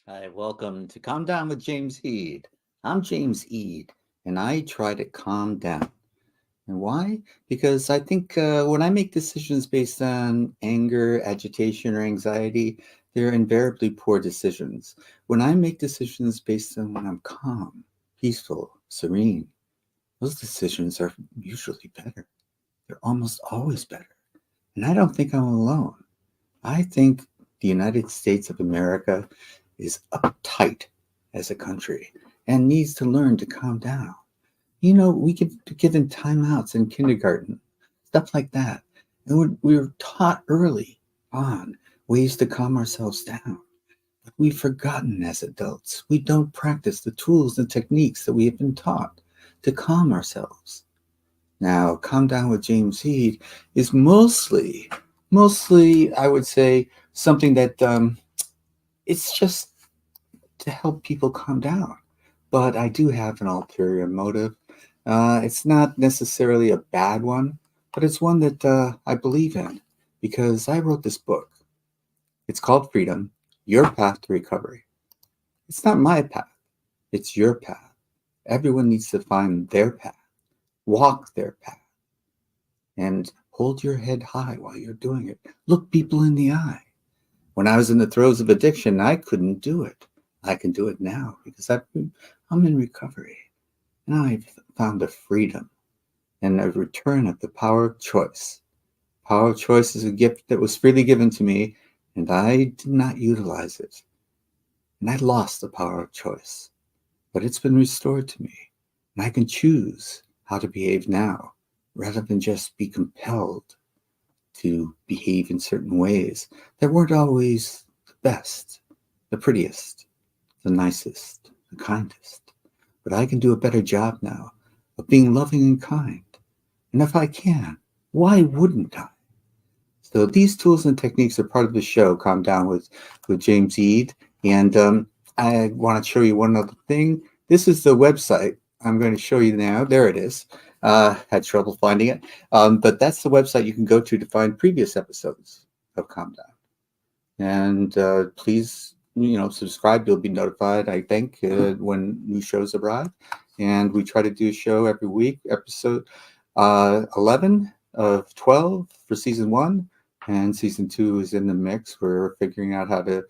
Hi, welcome to Calm Down with James Eade. I'm James Eade, and I try to calm down. And why? Because I think when I make decisions based on anger, agitation, or anxiety, they're invariably poor decisions. When I make decisions based on when I'm calm, peaceful, serene, those decisions are usually better. They're almost always better. And I don't think I'm alone. I think the United States of America is uptight as a country and needs to learn to calm down. We get given timeouts in kindergarten, stuff like that. And we were taught early on ways to calm ourselves down. But we've forgotten as adults. We don't practice the tools and techniques that we have been taught to calm ourselves. Now, Calm Down with James Eade is mostly, I would say, something that it's just to help people calm down. But I do have an ulterior motive. It's not necessarily a bad one, but it's one that I believe in because I wrote this book. It's called Freedom, Your Path to Recovery. It's not my path, it's your path. Everyone needs to find their path, walk their path, and hold your head high while you're doing it. Look people in the eye. When I was in the throes of addiction, I couldn't do it. I can do it now because I'm in recovery. Now I've found a freedom and a return of the power of choice. Power of choice is a gift that was freely given to me, and I did not utilize it. And I lost the power of choice, but it's been restored to me. And I can choose how to behave now rather than just be compelled to behave in certain ways that weren't always the best, the prettiest, the nicest, the kindest. But I can do a better job now of being loving and kind. And if I can, why wouldn't I? So these tools and techniques are part of the show, Calm Down with James Eade. And I want to show you one other thing. This is the website I'm going to show you now. There it is. Had trouble finding it. But that's the website you can go to find previous episodes of Calm Down. And please, subscribe. You'll be notified, I think, when new shows arrive. And we try to do a show every week, episode 11 of 12 for season 1. And season 2 is in the mix. We're figuring out how to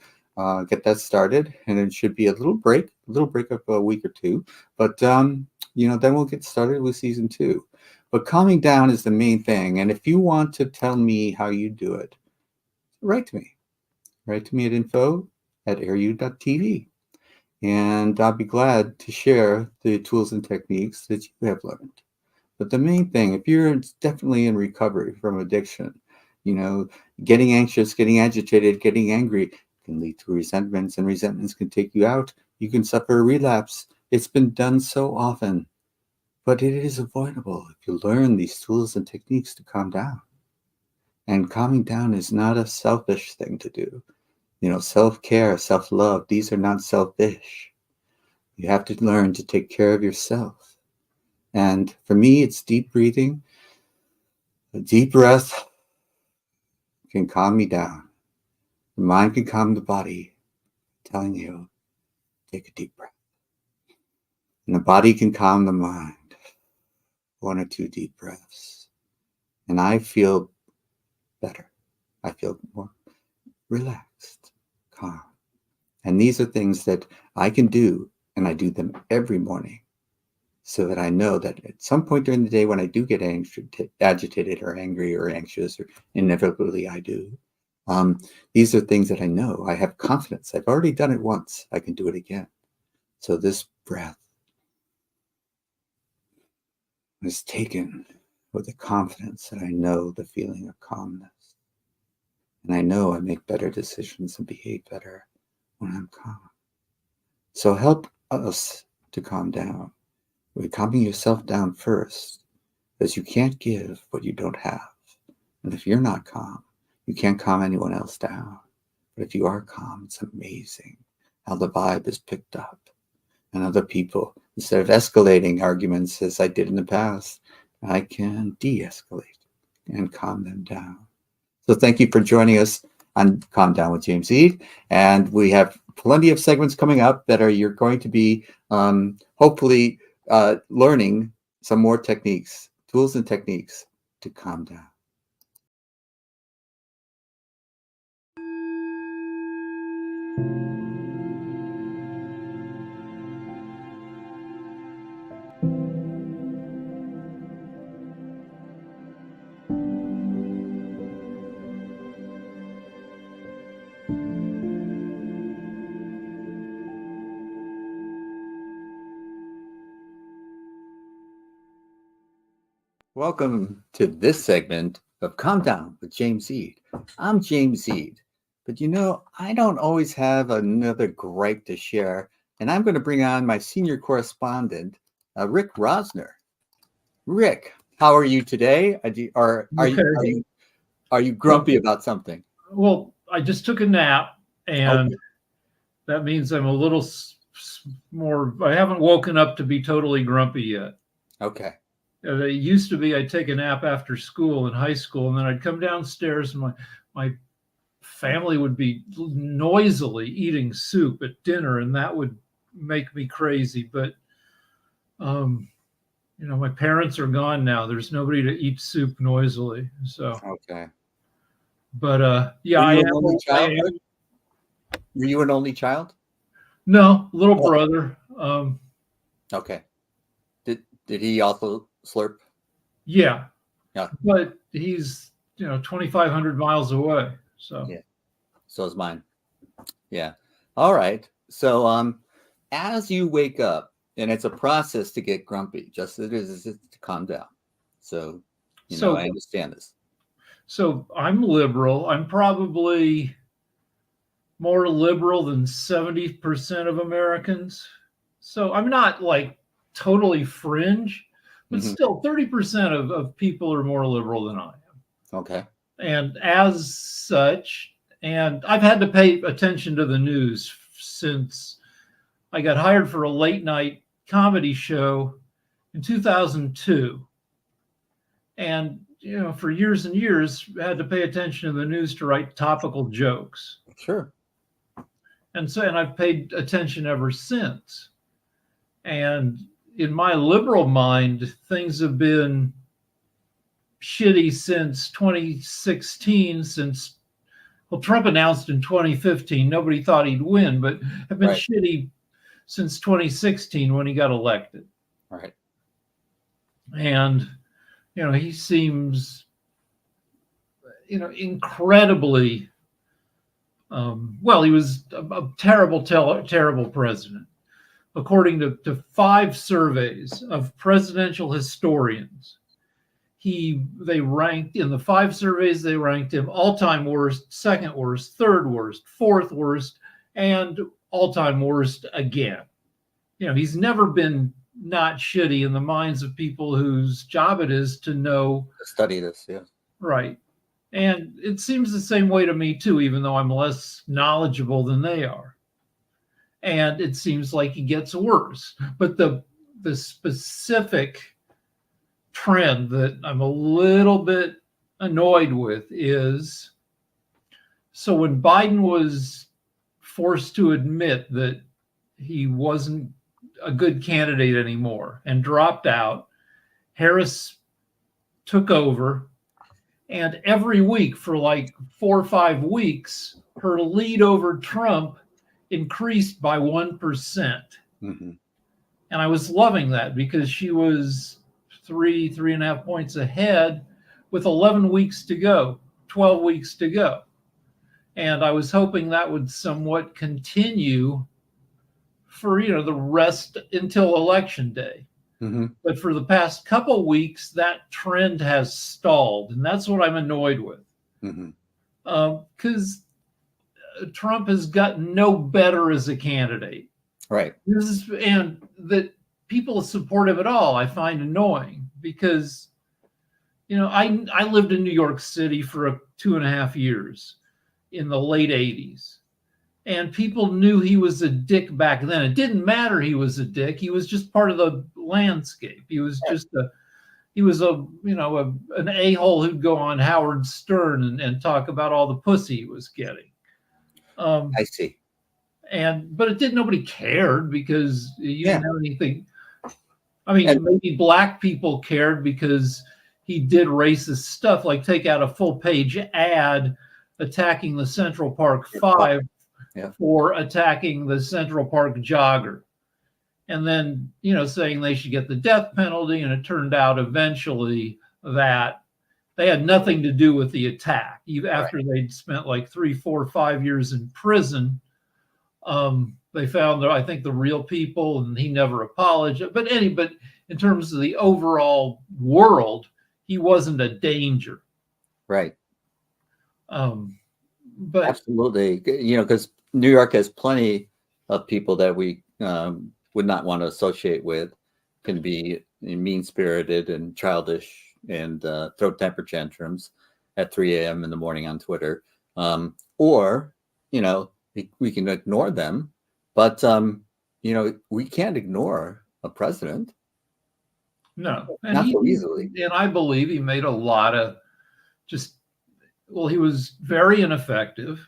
get that started. And it should be a little break of a week or two. But, then we'll get started with season 2. But calming down is the main thing. And if you want to tell me how you do it, write to me. Write to me at info@airu.tv. And I'll be glad to share the tools and techniques that you have learned. But the main thing, if you're definitely in recovery from addiction, getting anxious, getting agitated, getting angry can lead to resentments, and resentments can take you out. You can suffer a relapse. It's been done so often, but it is avoidable if you learn these tools and techniques to calm down. And calming down is not a selfish thing to do. Self-care, self-love, these are not selfish. You have to learn to take care of yourself. And for me, it's deep breathing. A deep breath can calm me down. The mind can calm the body. I'm telling you, take a deep breath. And the body can calm the mind. 1 or 2 deep breaths. And I feel better. I feel more relaxed, calm. And these are things that I can do, and I do them every morning so that I know that at some point during the day when I do get agitated or angry or anxious, or inevitably I do, these are things that I know. I have confidence. I've already done it once. I can do it again. So this breath is taken with the confidence that I know the feeling of calmness. And I know I make better decisions and behave better when I'm calm. So help us to calm down. We're calming yourself down first, because you can't give what you don't have. And if you're not calm, you can't calm anyone else down. But if you are calm, it's amazing how the vibe is picked up. And other people, instead of escalating arguments as I did in the past, I can de-escalate and calm them down. So thank you for joining us on Calm Down with James Eade. And we have plenty of segments coming up that you're going to be hopefully learning some more techniques, tools and techniques to calm down. Welcome to this segment of Calm Down with James Eade. I'm James Eade, but I don't always have another gripe to share, and I'm going to bring on my senior correspondent, Rick Rosner. Rick, how are you today? Are you grumpy about something? Well, I just took a nap, and that means I'm a little more. I haven't woken up to be totally grumpy yet. Okay. It used to be I'd take a nap after school in high school, and then I'd come downstairs, and my family would be noisily eating soup at dinner, and that would make me crazy. But my parents are gone now. There's nobody to eat soup noisily. So okay. But yeah, I am. Were you an only child? No, little brother. Okay. Did he also slurp? Yeah. Yeah. But he's 2,500 miles away. So yeah. So is mine. Yeah. All right. So as you wake up, and it's a process to get grumpy, just as it is to calm down. So I understand this. So I'm liberal. I'm probably more liberal than 70% of Americans. So I'm not like totally fringe, but still 30% of people are more liberal than I am. Okay. And as such, and I've had to pay attention to the news since I got hired for a late night comedy show in 2002. And for years and years, I had to pay attention to the news to write topical jokes. Sure. And I've paid attention ever since. And in my liberal mind, things have been shitty since 2016, Trump announced in 2015, nobody thought he'd win, but have been shitty since 2016 when he got elected. Right. And, he seems, incredibly, he was a terrible, terrible president. According to 5 surveys of presidential historians, they ranked in the 5 surveys, they ranked him all-time worst, second worst, third worst, fourth worst, and all-time worst again. He's never been not shitty in the minds of people whose job it is to study this. Yeah. Right. And it seems the same way to me too, even though I'm less knowledgeable than they are. And it seems like he gets worse. But the specific trend that I'm a little bit annoyed with is, so when Biden was forced to admit that he wasn't a good candidate anymore and dropped out, Harris took over, and every week for like 4 or 5 weeks, her lead over Trump increased by 1%. Mm-hmm. And I was loving that because she was 3.5 points ahead with 11 weeks to go, 12 weeks to go. And I was hoping that would somewhat continue for, the rest until election day. Mm-hmm. But for the past couple weeks, that trend has stalled. And that's what I'm annoyed with. Because Trump has gotten no better as a candidate. Right. And that people support him at all, I find annoying because, I lived in New York City for 2.5 years in the late 80s. And people knew he was a dick back then. It didn't matter he was a dick. He was just part of the landscape. He was just an a-hole who'd go on Howard Stern and talk about all the pussy he was getting. I see. but it didn't. Nobody cared because you Yeah. didn't have anything. I And mean, maybe black people cared because he did racist stuff, like take out a full page ad attacking the Central Park Five yeah. for attacking the Central Park jogger. And then, saying they should get the death penalty. And it turned out eventually that they had nothing to do with the attack. Even Right. after they'd spent like 3, 4, 5 years in prison, they found, I think, the real people, and he never apologized. But in terms of the overall world, he wasn't a danger. Right. But Absolutely. Because New York has plenty of people that we would not want to associate with, can be mean-spirited and childish and throw temper tantrums at 3 a.m. in the morning on Twitter. Or, we can ignore them, but, we can't ignore a president. No. Not so easily. And I believe he made a lot of he was very ineffective.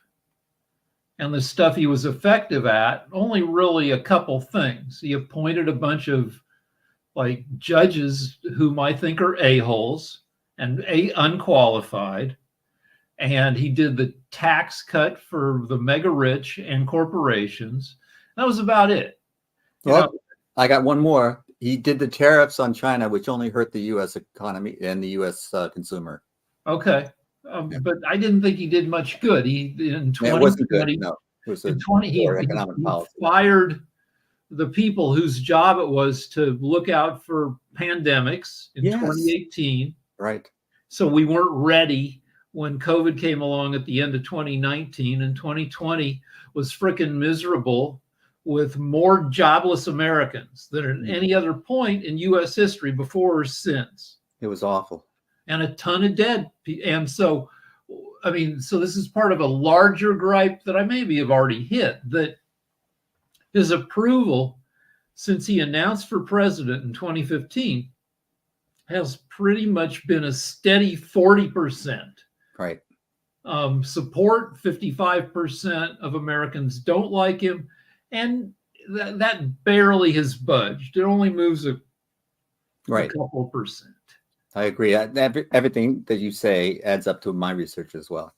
And the stuff he was effective at, only really a couple things. He appointed a bunch of like judges whom I think are a-holes and unqualified. And he did the tax cut for the mega rich and corporations. That was about it. I got one more. He did the tariffs on China, which only hurt the U.S. economy and the U.S. Consumer. Okay. But I didn't think he did much good. In 2020, it wasn't good. No, it was he fired the people whose job it was to look out for pandemics in 2018. Right. So we weren't ready when COVID came along at the end of 2019, and 2020 was freaking miserable with more jobless Americans than at any other point in U.S. history before or since. It was awful. And a ton of dead. And so, so this is part of a larger gripe that I maybe have already hit, that his approval since he announced for president in 2015 has pretty much been a steady 40%. Right. Support, 55% of Americans don't like him. And that barely has budged. It only moves a couple percent. I agree. Everything that you say adds up to my research as well.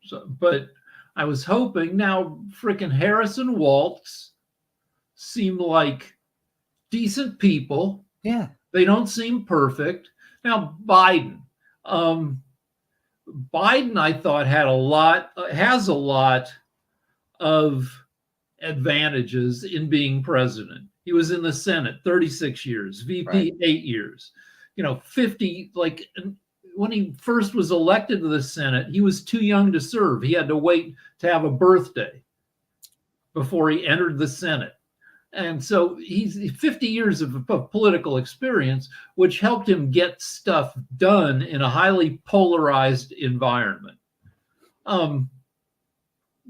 So, but I was hoping now, frickin' Harris and Waltz seem like decent people. Yeah. They don't seem perfect. Now, Biden, I thought has a lot of advantages in being president. He was in the Senate 36 years, VP 8 years. 50, like when he first was elected to the Senate, he was too young to serve. He had to wait to have a birthday before he entered the Senate. And so he's 50 years of political experience, which helped him get stuff done in a highly polarized environment.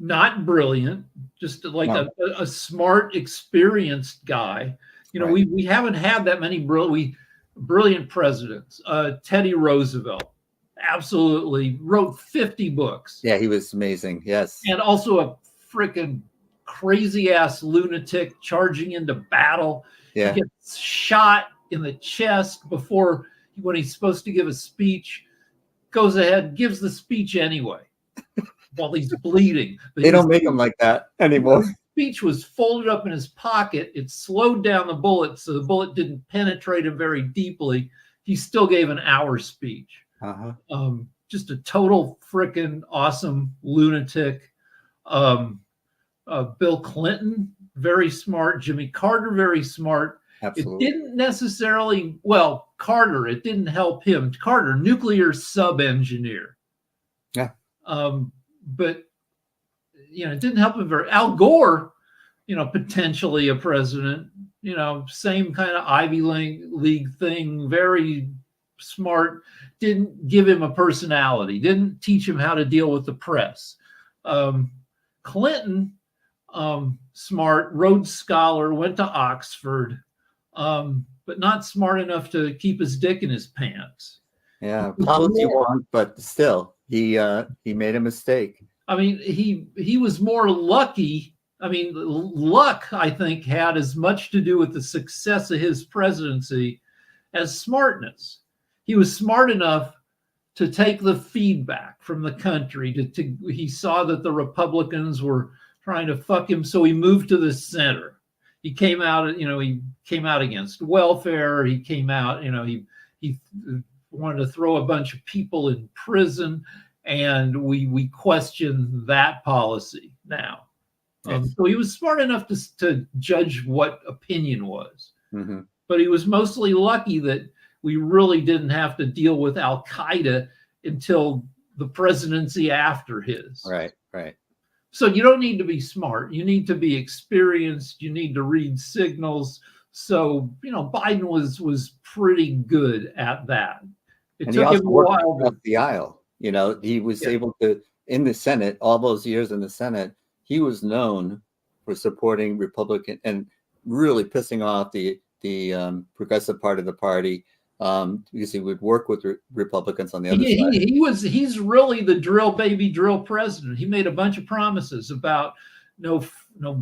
Not brilliant, just like a smart, experienced guy. We haven't had that many brilliant presidents. Teddy Roosevelt absolutely wrote 50 books. Yeah, he was amazing. Yes. And also a freaking crazy ass lunatic charging into battle. Yeah. He gets shot in the chest when he's supposed to give a speech, goes ahead, gives the speech anyway while he's bleeding. They don't make him like that anymore. The speech was folded up in his pocket. It slowed down the bullet, so the bullet didn't penetrate him very deeply. He still gave an hour speech. Just a total freaking awesome lunatic. Bill Clinton, very smart. Jimmy Carter, very smart. Absolutely. It didn't necessarily, Carter, it didn't help him. Carter, nuclear sub-engineer. Yeah. But, it didn't help him very. Al Gore, potentially a president, same kind of Ivy League thing, very smart, didn't give him a personality, didn't teach him how to deal with the press. Clinton, smart, Rhodes Scholar, went to Oxford, but not smart enough to keep his dick in his pants. Yeah, policy won't, but still, he made a mistake. I mean, he was more lucky I mean, luck, I think, had as much to do with the success of his presidency as smartness. He was smart enough to take the feedback from the country. He saw that the Republicans were trying to fuck him, so he moved to the center. He came out, he came out against welfare. He came out, he wanted to throw a bunch of people in prison, and we question that policy now. Yes. So he was smart enough to judge what opinion was, Mm-hmm. but he was mostly lucky that we really didn't have to deal with Al Qaeda until the presidency after his. Right, right. So you don't need to be smart. You need to be experienced. You need to read signals. So, Biden was pretty good at that. It And he took also him a worked while. across the aisle. He was able to, in the Senate, all those years in the Senate, he was known for supporting Republican and really pissing off the progressive part of the party, because he would work with Republicans on the other side. He's really the drill baby drill president. He made a bunch of promises about no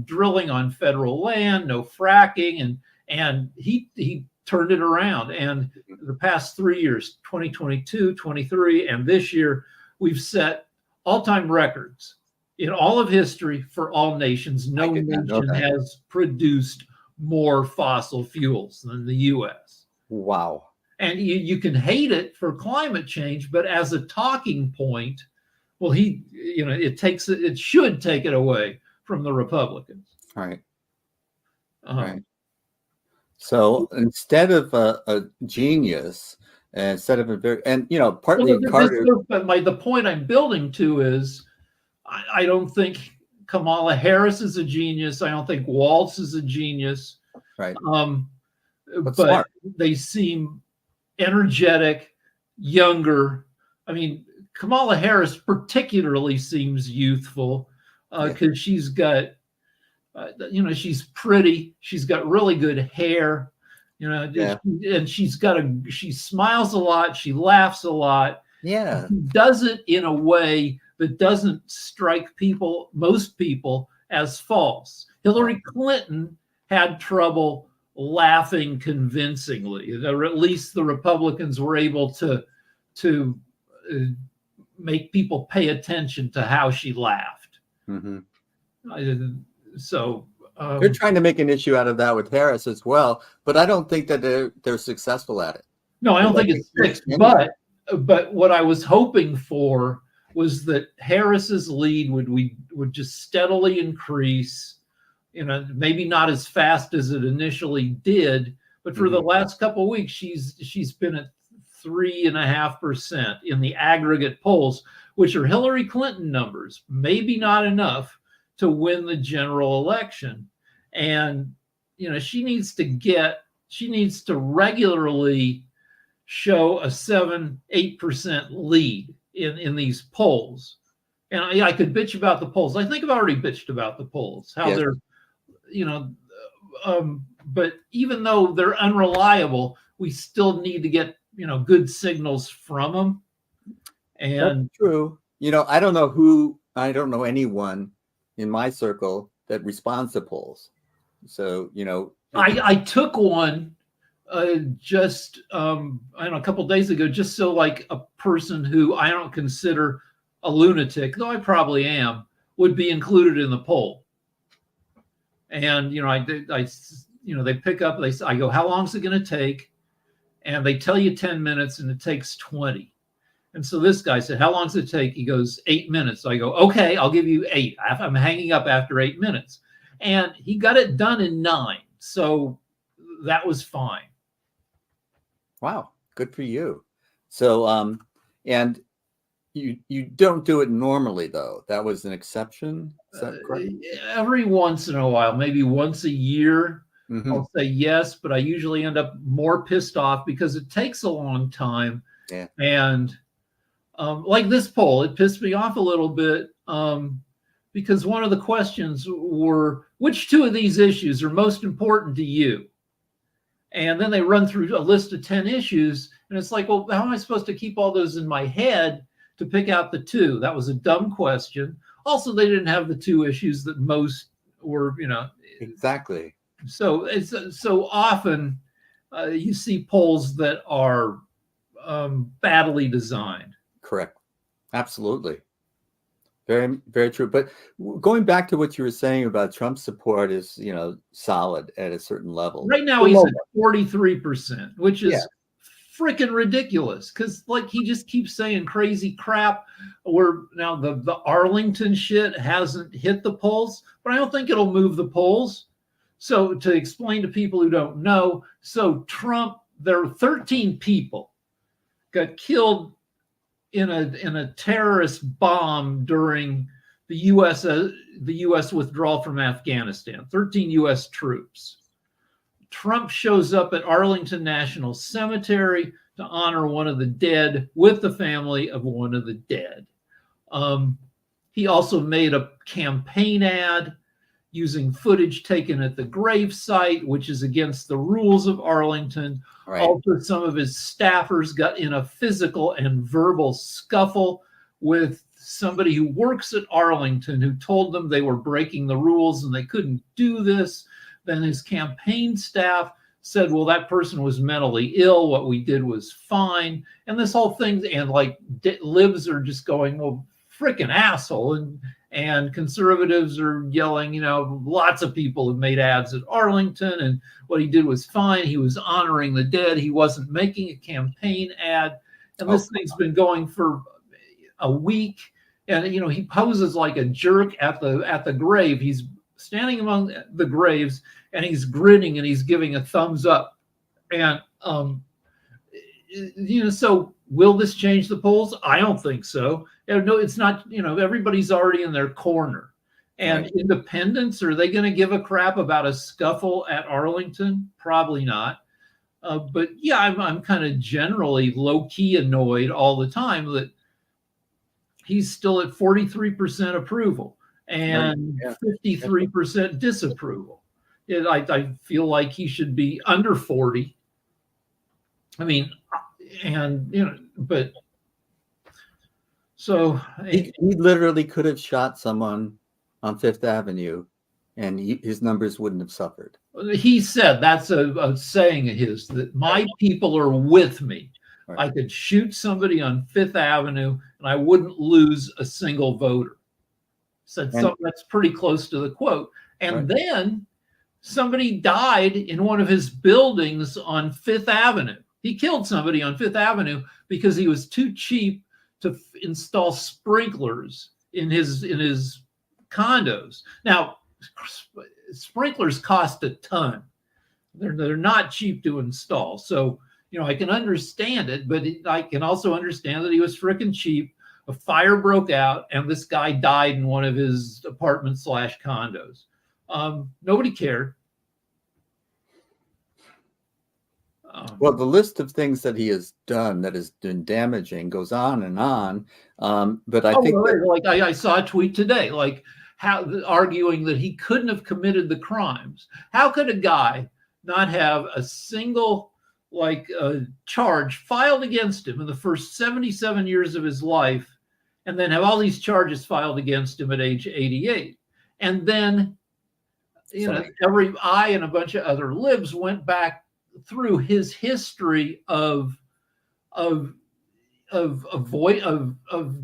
drilling on federal land, no fracking, and he turned it around. And the past 3 years, 2022, 23, and this year, we've set all-time records in all of history for all nations. No nation has produced more fossil fuels than the U.S. Wow. And you can hate it for climate change, but as a talking point, well, it should take it away from the Republicans. Right. Right. So instead of a genius, instead of partly Carter. But the point I'm building to is, I don't think Kamala Harris is a genius. I don't think Waltz is a genius. Right. But smart. They seem energetic, younger. I mean, Kamala Harris particularly seems youthful because she's got, she's pretty. She's got really good hair, and she smiles a lot. She laughs a lot. Yeah. She does it in a way that doesn't strike most people, as false. Hillary Clinton had trouble laughing convincingly, or at least the Republicans were able to make people pay attention to how she laughed. Mm-hmm. So they're trying to make an issue out of that with Harris as well, but I don't think that they're successful at it. No, I don't think it's fixed. But what I was hoping for was that Harris's lead would just steadily increase. Maybe not as fast as it initially did, but for the last couple of weeks, she's been at 3.5% in the aggregate polls, which are Hillary Clinton numbers. Maybe not enough to win the general election, and she needs to regularly show a 7-8% lead in these polls. And I could bitch about the polls. I think I've already bitched about the polls, how they're, but even though they're unreliable, we still need to get, good signals from them. And that's true. I don't know anyone in my circle that responds to polls. So, I took one just a couple of days ago, just so like a person who I don't consider a lunatic, though I probably am, would be included in the poll. And they pick up, I go, how long is it going to take? And they tell you 10 minutes, and it takes 20. And so this guy said, how long does it take? He goes, 8 minutes. So I go, okay, I'll give you 8. I'm hanging up after 8 minutes. And he got it done in 9. So that was fine. Wow, good for you. So, and you don't do it normally, though. That was an exception. Is that correct? Every once in a while, maybe once a year, I'll say yes, but I usually end up more pissed off because it takes a long time. Yeah. And like this poll, it pissed me off a little bit because one of the questions were, which two of these issues are most important to you? And then they run through a list of 10 issues, and it's like, well, how am I supposed to keep all those in my head to pick out the two? That was a dumb question. Also, they didn't have the two issues that most were, Exactly. so it's so often you see polls that are badly designed. Correct. Absolutely. Very, very true. But going back to what you were saying about Trump support is, solid at a certain level. Right now The he's at moment. 43%, which Yeah. is freaking ridiculous because like he just keeps saying crazy crap. Where now the Arlington shit hasn't hit the polls, but I don't think it'll move the polls. So to explain to people who don't know, so Trump, there are 13 people got killed in a terrorist bomb during the U.S. withdrawal from Afghanistan. 13 U.S. troops. Trump shows up at Arlington National Cemetery to honor one of the dead with the family of one of the dead. He also made a campaign ad using footage taken at the grave site, which is against the rules of Arlington. Right. Also, some of his staffers got in a physical and verbal scuffle with somebody who works at Arlington who told them they were breaking the rules and they couldn't do this. Then his campaign staff said, well, that person was mentally ill. What we did was fine. And this whole thing, and like libs are just going, well, freaking asshole. And conservatives are yelling, lots of people have made ads at Arlington, and what he did was fine. He was honoring the dead. He wasn't making a campaign ad. And this thing's been going for a week. And, he poses like a jerk at the grave. He's standing among the graves and he's grinning and he's giving a thumbs up. And, so will this change the polls? I don't think so. No, it's not, everybody's already in their corner. And right. Independents, are they going to give a crap about a scuffle at Arlington? Probably not. But yeah, I'm kind of generally low-key annoyed all the time that he's still at 43% approval and 53% disapproval. I feel like he should be under 40. I mean, and but so he literally could have shot someone on Fifth Avenue, and his numbers wouldn't have suffered. He said that's a saying of his, that my people are with me. Right. I could shoot somebody on Fifth Avenue and I wouldn't lose a single voter. Said something that's pretty close to the quote. And then somebody died in one of his buildings on Fifth Avenue. He killed somebody on Fifth Avenue because he was too cheap to install sprinklers in his condos. Now, sprinklers cost a ton. They're not cheap to install. So, I can understand it, but I can also understand that he was freaking cheap. A fire broke out and this guy died in one of his apartments/condos. Nobody cared. Well, the list of things that he has done that has been damaging goes on and on. But I think I saw a tweet today, like arguing that he couldn't have committed the crimes. How could a guy not have a single charge filed against him in the first 77 years of his life, and then have all these charges filed against him at age 88? And then, I and a bunch of other libs went back through his history of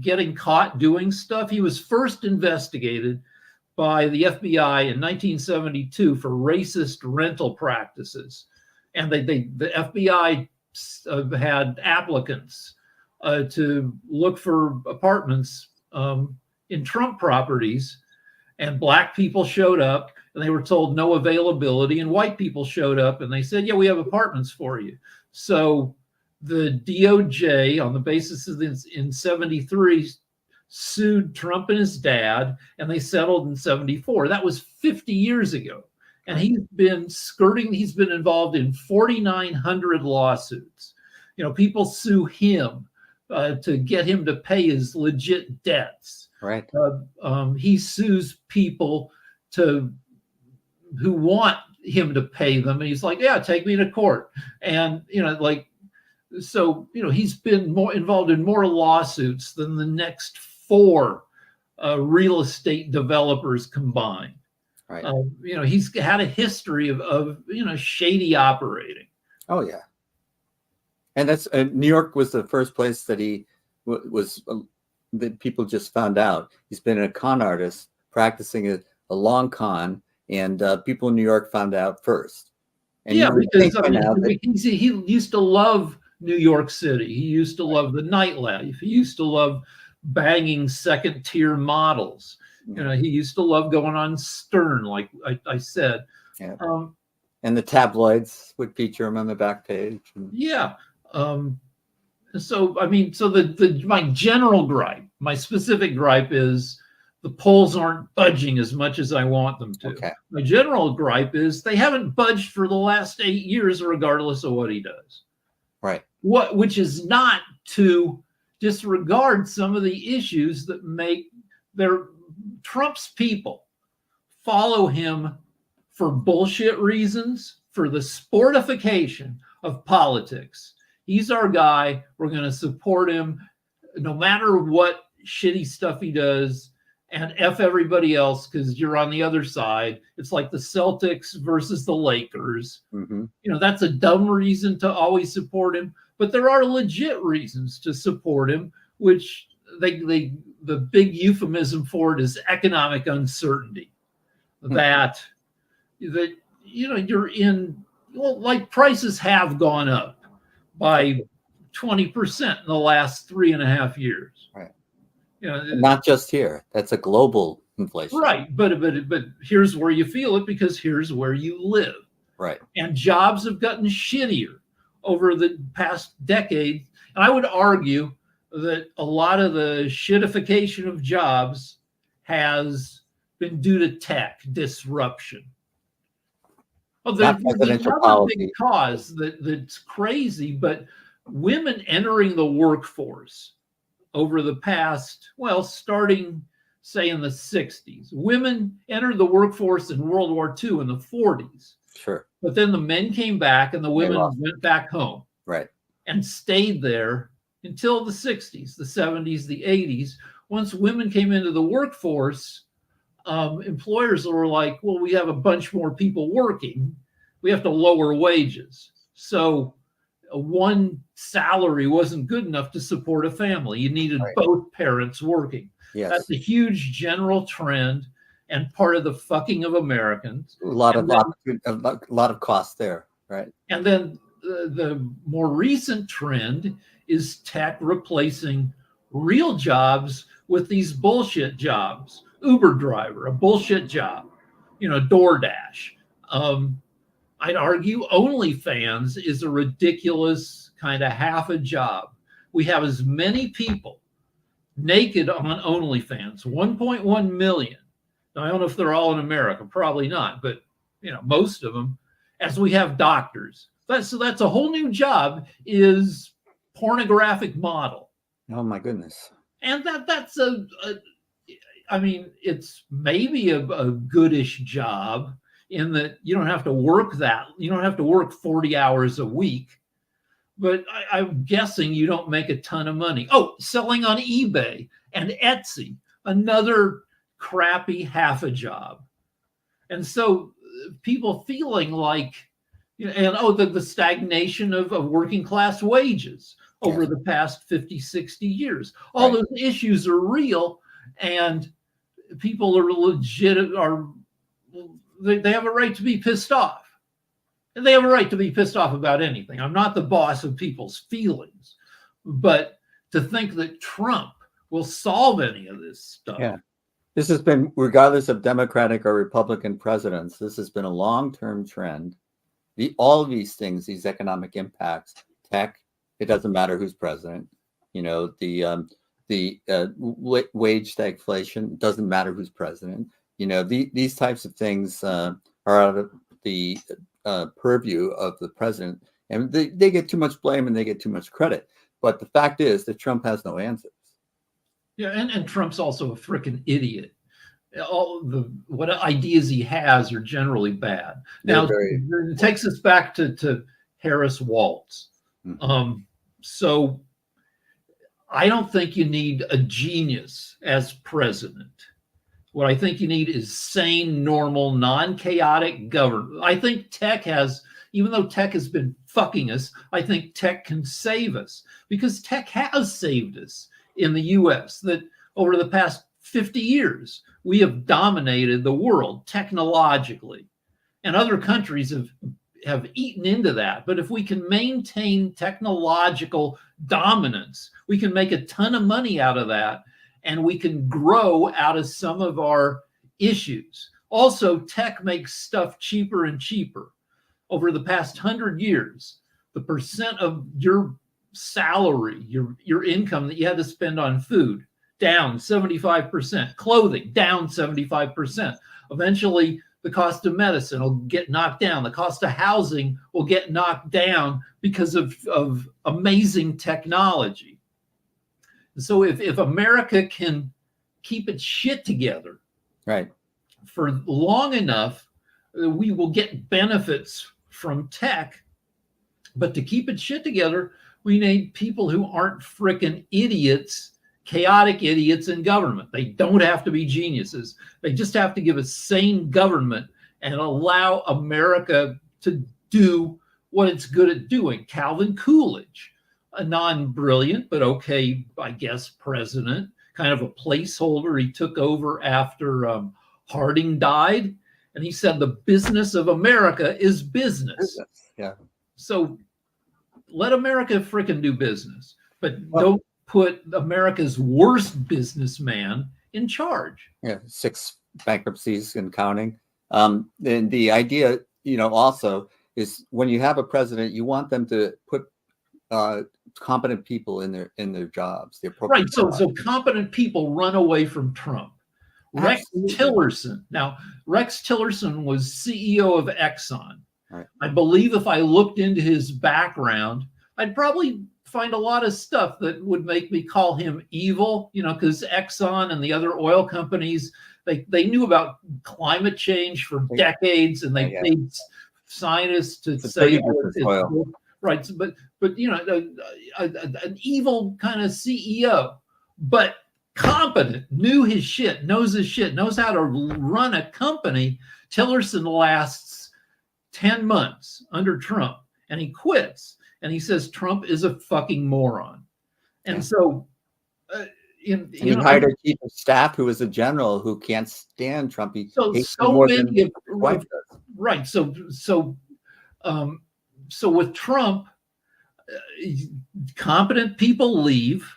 getting caught doing stuff. He was first investigated by the FBI in 1972 for racist rental practices, and the FBI had applicants to look for apartments in Trump properties, and black people showed up and they were told no availability, and white people showed up and they said, yeah, we have apartments for you. So the DOJ, on the basis of this, in 73, sued Trump and his dad, and they settled in 74. That was 50 years ago. And he's been involved in 4,900 lawsuits. People sue him to get him to pay his legit debts. Right. He sues people who want him to pay them, and he's like, yeah, take me to court. And he's been more involved in more lawsuits than the next 4 real estate developers combined. Right. He's had a history of shady operating. Oh yeah. And that's New York was the first place that he was that people just found out. He's been a con artist practicing a long con, and people in New York found out first. And Yeah, you would because think I by mean, now that he used to love New York City. He used to love the nightlife. He used to love banging second tier models. He used to love going on Stern, like I said. yeah. Um, And the tabloids would feature him on the back page. yeah. Um, so I mean, so my general gripe, my specific gripe is the polls aren't budging as much as I want them to. Okay. My general gripe is they haven't budged for the last 8 years, regardless of what he does. Right. Which is not to disregard some of the issues that make Trump's people follow him for bullshit reasons, for the sportification of politics. He's our guy. We're going to support him no matter what shitty stuff he does, and F everybody else because you're on the other side. It's like the Celtics versus the Lakers. Mm-hmm. That's a dumb reason to always support him, but there are legit reasons to support him, which the big euphemism for it is economic uncertainty. That you're in, like prices have gone up by 20% in the last 3.5 years. Right. Not just here. That's a global inflation. Right. But here's where you feel it, because here's where you live. Right. And jobs have gotten shittier over the past decade. And I would argue that a lot of the shitification of jobs has been due to tech disruption. Well, there's another big cause that's crazy, but women entering the workforce over the past, starting, say, in the 60s. Women entered the workforce in World War II in the 40s. Sure. But then the men came back and the women went back home. Right. And stayed there until the 60s, the 70s, the 80s. Once women came into the workforce, employers were like, well, we have a bunch more people working. We have to lower wages. So one salary wasn't good enough to support a family. You needed both parents working. Yes. That's a huge general trend and part of the fucking of Americans. A lot of cost there, right? And then the more recent trend is tech replacing real jobs with these bullshit jobs. Uber driver, a bullshit job. DoorDash. I'd argue OnlyFans is a ridiculous kind of half a job. We have as many people naked on OnlyFans, 1.1 million. Now, I don't know if they're all in America, probably not, but most of them, as we have doctors. So that's a whole new job, is pornographic model. Oh my goodness. And that's it's maybe a goodish job in that you don't have to work 40 hours a week, but I'm guessing you don't make a ton of money. Oh, selling on eBay and Etsy, another crappy half a job. And so people feeling like, the stagnation of working class wages over the past 50, 60 years. All those issues are real, and people are legit, they have a right to be pissed off. And they have a right to be pissed off about anything. I'm not the boss of people's feelings, but to think that Trump will solve any of this stuff. Yeah. This has been, regardless of Democratic or Republican presidents, this has been a long-term trend. All of these things, these economic impacts, tech, it doesn't matter who's president. The wage stagflation, doesn't matter who's president. These types of things are out of the purview of the president, and they get too much blame and they get too much credit. But the fact is that Trump has no answers. Yeah, and Trump's also a freaking idiot. What ideas he has are generally bad. Now, it takes us back to Harris Waltz. Mm-hmm. So I don't think you need a genius as president. What I think you need is sane, normal, non-chaotic government. I think tech has, even though tech has been fucking us, I think tech can save us, because tech has saved us in the US. That over the past 50 years, we have dominated the world technologically, and other countries have eaten into that. But if we can maintain technological dominance, we can make a ton of money out of that, and we can grow out of some of our issues. Also, tech makes stuff cheaper and cheaper. Over the past 100 years, the percent of your salary, your income that you had to spend on food, down 75%, clothing down 75%. Eventually, the cost of medicine will get knocked down. The cost of housing will get knocked down because of amazing technology. So if America can keep its shit together, right, for long enough, we will get benefits from tech. But to keep its shit together, we need people who aren't frickin' idiots, chaotic idiots in government. They don't have to be geniuses. They just have to give a sane government and allow America to do what it's good at doing. Calvin Coolidge, a non-brilliant, but okay, I guess, president, kind of a placeholder. He took over after Harding died, and he said the business of America is business. Yeah. So let America frickin' do business, but don't put America's worst businessman in charge. Yeah, 6 bankruptcies and counting. And the idea, also is when you have a president, you want them to put competent people in their jobs. Right. So competent people run away from Trump. Rex Tillerson. Now, Rex Tillerson was CEO of Exxon. Right. I believe if I looked into his background, I'd probably find a lot of stuff that would make me call him evil, because Exxon and the other oil companies, they knew about climate change for decades, and they paid scientists to say oil. Right. But an evil kind of CEO, but competent, knew his shit, knows how to run a company. Tillerson lasts 10 months under Trump, and he quits, and he says Trump is a fucking moron. And so he hired a chief of staff who was a general who can't stand Trump. So with Trump, competent people leave,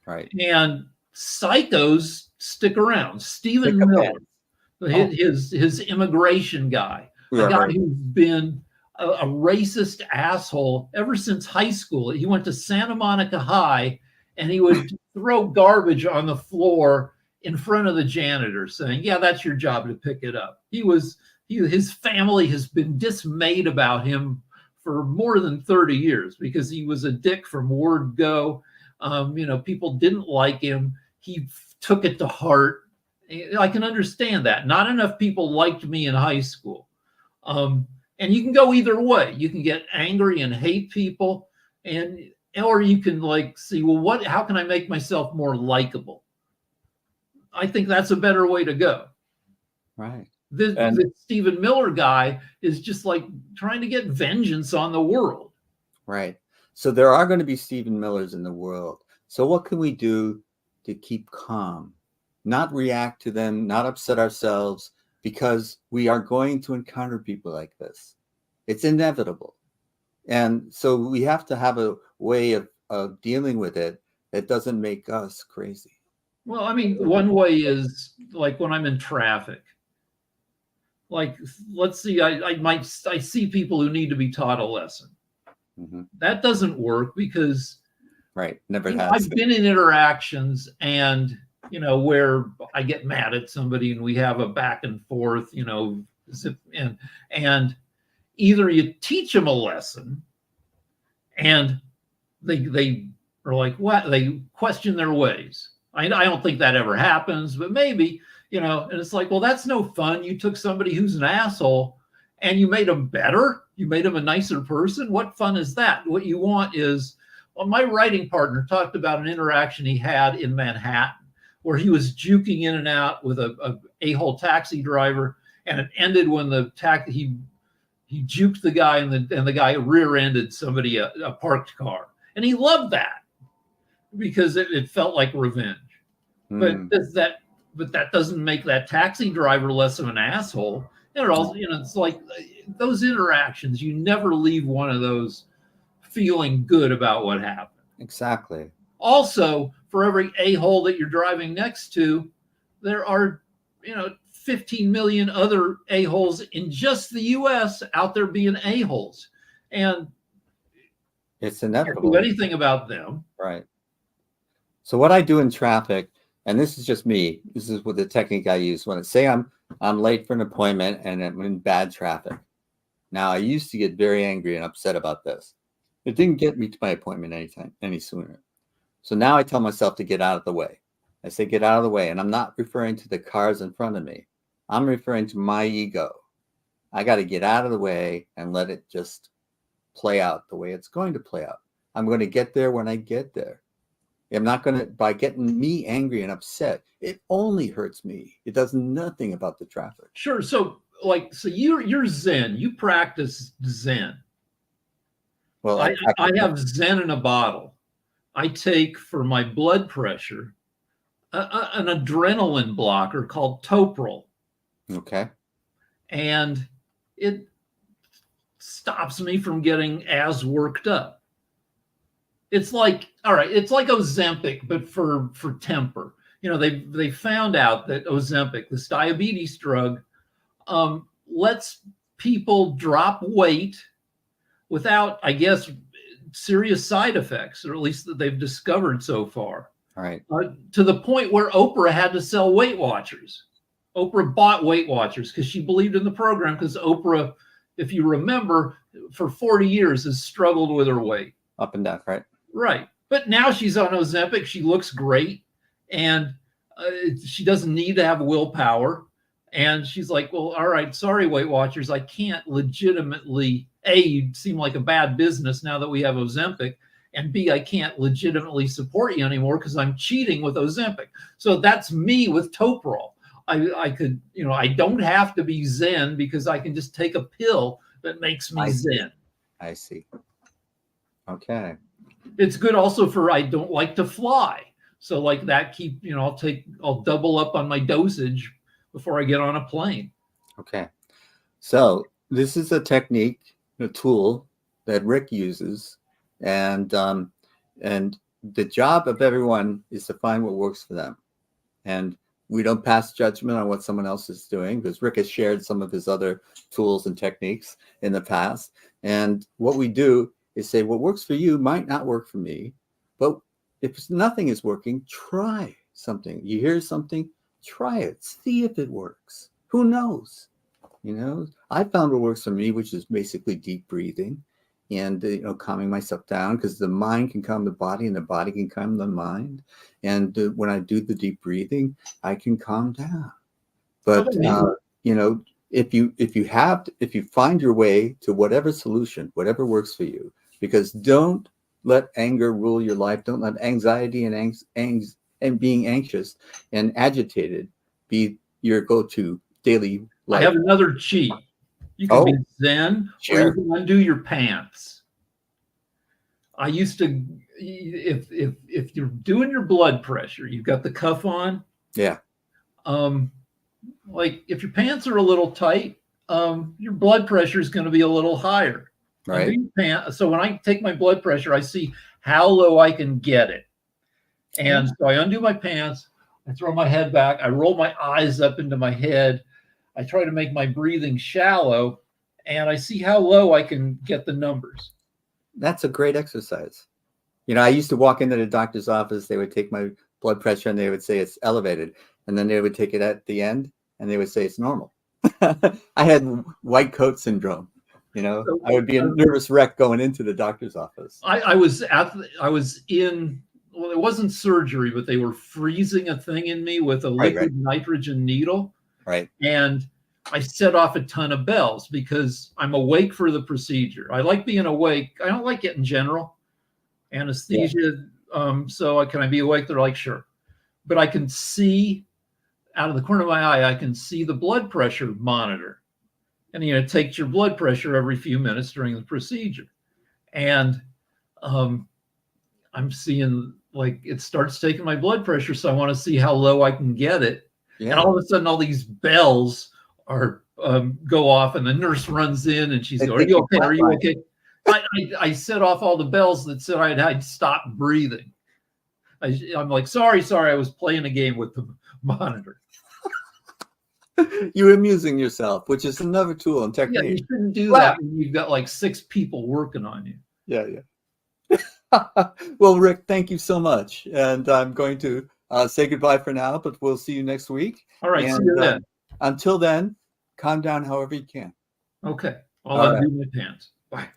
right, and psychos stick around. Stephen Miller, his immigration guy, a guy who's been a racist asshole ever since high school. He went to Santa Monica High, and he would throw garbage on the floor in front of the janitor, saying, "Yeah, that's your job to pick it up." His family has been dismayed about him for more than 30 years because he was a dick from word go. People didn't like him. He took it to heart. I can understand that. Not enough people liked me in high school. And you can go either way. You can get angry and hate people, or you can see, well, how can I make myself more likable? I think that's a better way to go. Right. The Stephen Miller guy is just trying to get vengeance on the world. Right. So there are going to be Stephen Millers in the world. So what can we do to keep calm, not react to them, not upset ourselves, because we are going to encounter people like this. It's inevitable. And so we have to have a way of dealing with it that doesn't make us crazy. Well, I mean, one way is when I'm in traffic. Let's see, I see people who need to be taught a lesson. Mm-hmm. That doesn't work because never has. I've been in interactions and where I get mad at somebody and we have a back and forth, and either you teach them a lesson and they are like, what? They question their ways. I don't think that ever happens, but maybe, and it's like, well, that's no fun. You took somebody who's an asshole and you made them better. You made them a nicer person. What fun is that? What you want is, my writing partner talked about an interaction he had in Manhattan where he was juking in and out with a a-hole taxi driver, and it ended when he juked the guy, and the guy rear-ended somebody, a parked car, and he loved that because it felt like revenge. But Hmm. that doesn't make that taxi driver less of an asshole. And it also, it's like those interactions. You never leave one of those feeling good about what happened. Exactly. Also, for every a-hole that you're driving next to, there are 15 million other a-holes in just the US out there being a-holes. And It's you can't do inevitable. anything about them. Right. So what I do in traffic, and this is just me, this is what the technique I use when I say I'm late for an appointment and I'm in bad traffic. Now I used to get very angry and upset about this. It didn't get me to my appointment any sooner. So now I tell myself to get out of the way. I say get out of the way, and I'm not referring to the cars in front of me. I'm referring to my ego. I got to get out of the way and let it just play out the way it's going to play out. I'm going to get there when I get there. I'm not going to, by getting me angry and upset, it only hurts me. It does nothing about the traffic. Sure. So you're Zen. You practice Zen. Well, I have Zen in a bottle. I take for my blood pressure an adrenaline blocker called Toprol, okay. and it stops me from getting as worked up. It's like, all right, it's like Ozempic, but for temper. They found out that Ozempic, this diabetes drug, lets people drop weight without, I guess, serious side effects, or at least that they've discovered so far. All right. To the point where Oprah had to sell Weight Watchers. Oprah bought Weight Watchers because she believed in the program, because Oprah, if you remember, for 40 years has struggled with her weight. Up and down, right? Right. But now she's on Ozempic. She looks great, and she doesn't need to have willpower. And she's like, well, all right, sorry, Weight Watchers, I can't legitimately, A, you seem like a bad business now that we have Ozempic, and B, I can't legitimately support you anymore because I'm cheating with Ozempic. So that's me with Toprol. I could, I don't have to be Zen because I can just take a pill that makes me Zen. I see. Okay. It's good also for, I don't like to fly. So like that I'll double up on my dosage before I get on a plane. Okay. So this is a technique, a tool that Rick uses, and the job of everyone is to find what works for them. And we don't pass judgment on what someone else is doing, because Rick has shared some of his other tools and techniques in the past. And what we do is say, what works for you might not work for me, but if nothing is working, try something. You hear something, try it, see if it works. Who knows? I found what works for me, which is basically deep breathing and calming myself down, because the mind can calm the body and the body can calm the mind. And when I do the deep breathing, I can calm down. But if you find your way to whatever solution, whatever works for you, because don't let anger rule your life. Don't let anxiety and being anxious and agitated be your go-to daily life. I have another cheat. You can be Zen, or you can undo your pants. I used to, if you're doing your blood pressure, you've got the cuff on. Yeah. Like if your pants are a little tight, your blood pressure is going to be a little higher. Right. So when I take my blood pressure, I see how low I can get it. And so I undo my pants, I throw my head back, I roll my eyes up into my head, I try to make my breathing shallow, and I see how low I can get the numbers. That's a great exercise. I used to walk into the doctor's office, they would take my blood pressure and they would say it's elevated. And then they would take it at the end and they would say it's normal. I had white coat syndrome. I would be a nervous wreck going into the doctor's office. I was in, well, it wasn't surgery, but they were freezing a thing in me with a liquid nitrogen needle. Right. And I set off a ton of bells because I'm awake for the procedure. I like being awake. I don't like getting general anesthesia. So can I be awake? They're like, sure. but I can see out of the corner of my eye, I can see the blood pressure monitor. And, it takes your blood pressure every few minutes during the procedure. And I'm seeing like it starts taking my blood pressure. So I want to see how low I can get it. Yeah. And all of a sudden, all these bells are go off, and the nurse runs in and she's going, "Are you okay? Are you okay?" I set off all the bells that said I'd stop breathing. I'm like, sorry, I was playing a game with the monitor. You're amusing yourself, which is another tool and technique. Yeah, you shouldn't do that when you've got like 6 people working on you. Yeah. Well, Rick, thank you so much. And I'm going to say goodbye for now, but we'll see you next week. All right, see you then. Until then, calm down however you can. Okay, I'll undo my pants. Bye.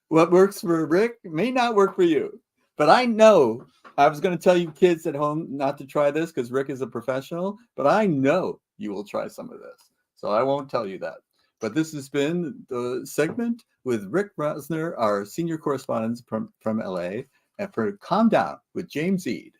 What works for Rick may not work for you, but I know I was going to tell you kids at home not to try this because Rick is a professional, but I know you will try some of this. So I won't tell you that. But this has been the segment with Rick Rosner, our senior correspondent from LA, and for Calm Down with James Eade.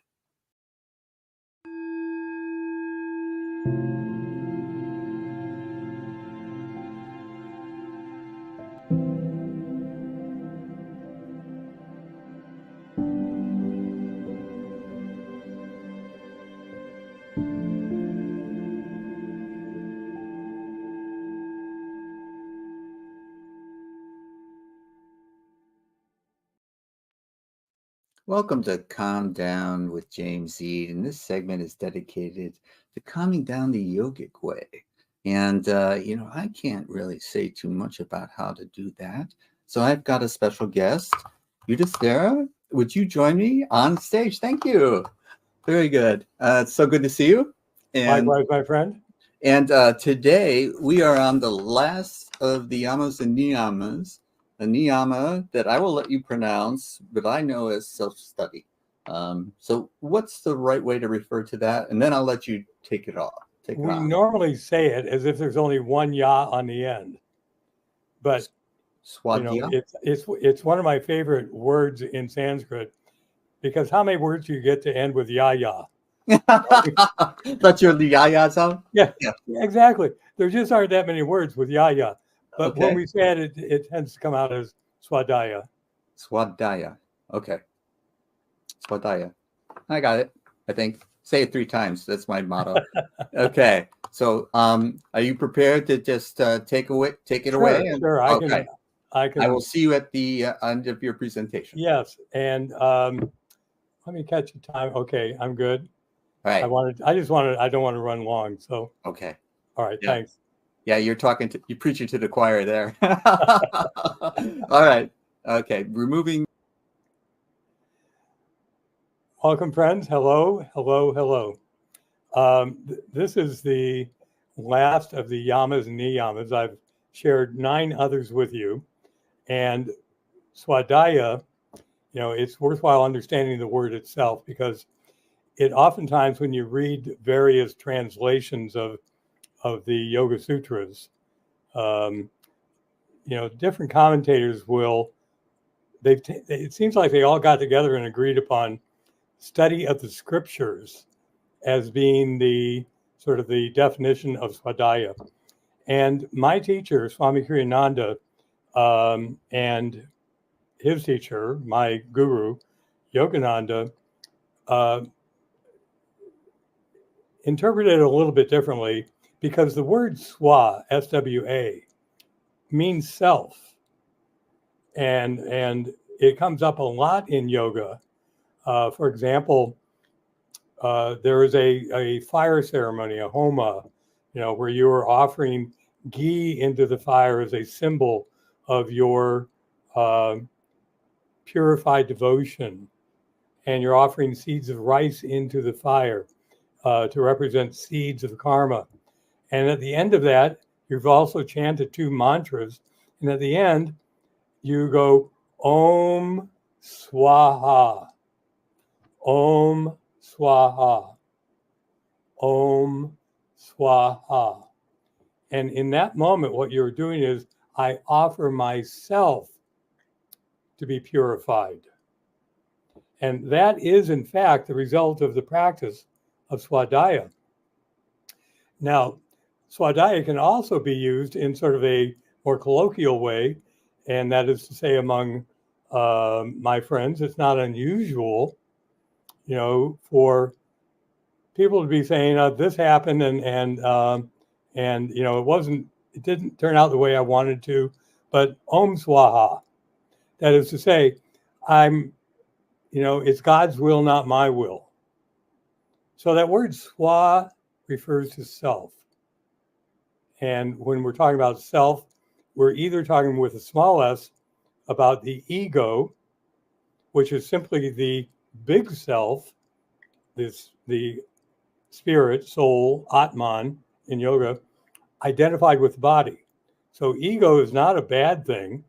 Welcome to Calm Down with James Eade, and this segment is dedicated to calming down the yogic way. And, I can't really say too much about how to do that. So I've got a special guest, Judith Sarah. Would you join me on stage? Thank you. Very good. It's so good to see you. And, likewise, my friend. And today we are on the last of the yamas and niyamas. A niyama that I will let you pronounce, but I know as self-study. So what's the right way to refer to that? And then I'll let you take it off. We normally say it as if there's only one ya on the end. But it's one of my favorite words in Sanskrit, because how many words do you get to end with ya? That's your ya sound? Yeah, exactly. There just aren't that many words with ya. But when we say it, it tends to come out as swadhyaya. Swadhyaya. Okay. Swadhyaya. I got it, I think. Say it 3 times. That's my motto. Okay. So are you prepared to just take it away? Sure. I can. I will see you at the end of your presentation. Yes. And let me catch the time. Okay. I'm good. All right. I don't want to run long. So. Okay. All right. Yeah. Thanks. Yeah, you're preaching to the choir there. All right. Okay. Removing. Welcome, friends. Hello. This is the last of the yamas and niyamas. I've shared 9 others with you. And swadhyaya, it's worthwhile understanding the word itself, because it oftentimes, when you read various translations of the Yoga Sutras, different commentators it seems like they all got together and agreed upon study of the scriptures as being the sort of the definition of swadhyaya. And my teacher, Swami Kriyananda, and his teacher, my guru, Yogananda, interpreted it a little bit differently, because the word swa, S-W-A, means self. And it comes up a lot in yoga. For example, there is a fire ceremony, a homa, where you are offering ghee into the fire as a symbol of your purified devotion. And you're offering seeds of rice into the fire to represent seeds of karma. And at the end of that, you've also chanted 2 mantras. And at the end, you go, Om Swaha, Om Swaha, Om Swaha. And in that moment, what you're doing is, I offer myself to be purified. And that is, in fact, the result of the practice of swadhyaya. Now, swadhyaya can also be used in sort of a more colloquial way, and that is to say, among my friends, it's not unusual, for people to be saying, "This happened," and it didn't turn out the way I wanted to, but Om Swaha. That is to say, it's God's will, not my will. So that word swa refers to self. And when we're talking about self, we're either talking with a small s about the ego, which is simply the big self, the spirit, soul, Atman in yoga, identified with the body. So ego is not a bad thing.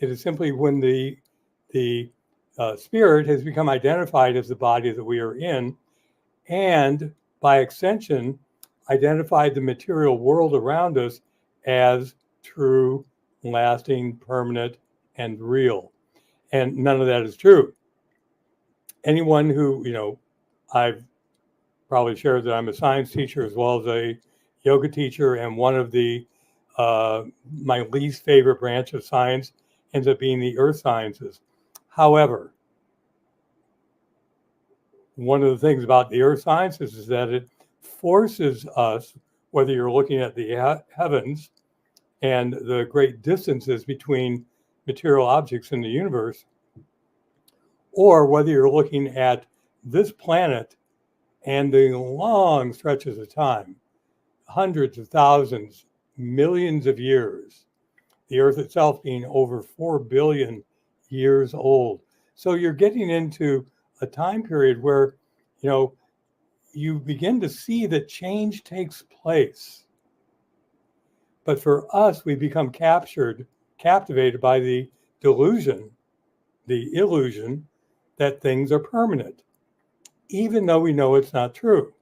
It is simply when the spirit has become identified as the body that we are in, and by extension, identified the material world around us as true, lasting, permanent, and real. And none of that is true. Anyone who, I've probably shared that I'm a science teacher as well as a yoga teacher, and one of my least favorite branch of science ends up being the earth sciences. However, one of the things about the earth sciences is that it forces us, whether you're looking at the heavens and the great distances between material objects in the universe, or whether you're looking at this planet and the long stretches of time, hundreds of thousands, millions of years, the Earth itself being over 4 billion years old. So you're getting into a time period where, you begin to see that change takes place. But for us, we become captivated by the delusion, the illusion that things are permanent, even though we know it's not true.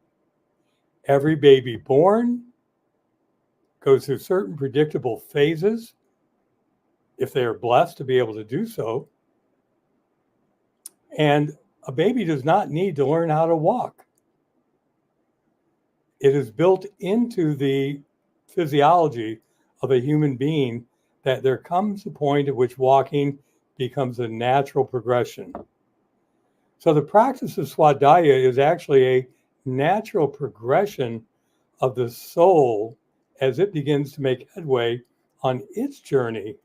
Every baby born goes through certain predictable phases, if they are blessed to be able to do so. And a baby does not need to learn how to walk. It is built into the physiology of a human being that there comes a point at which walking becomes a natural progression. So the practice of swadhyaya is actually a natural progression of the soul as it begins to make headway on its journey,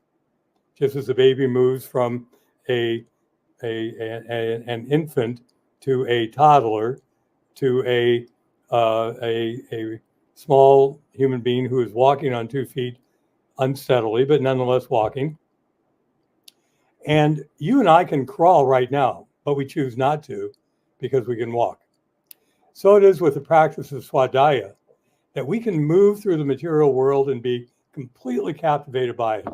just as a baby moves from an infant to a toddler to a small human being who is walking on 2 feet unsteadily, but nonetheless walking. And you and I can crawl right now, but we choose not to because we can walk. So it is with the practice of swadhyaya, that we can move through the material world and be completely captivated by it.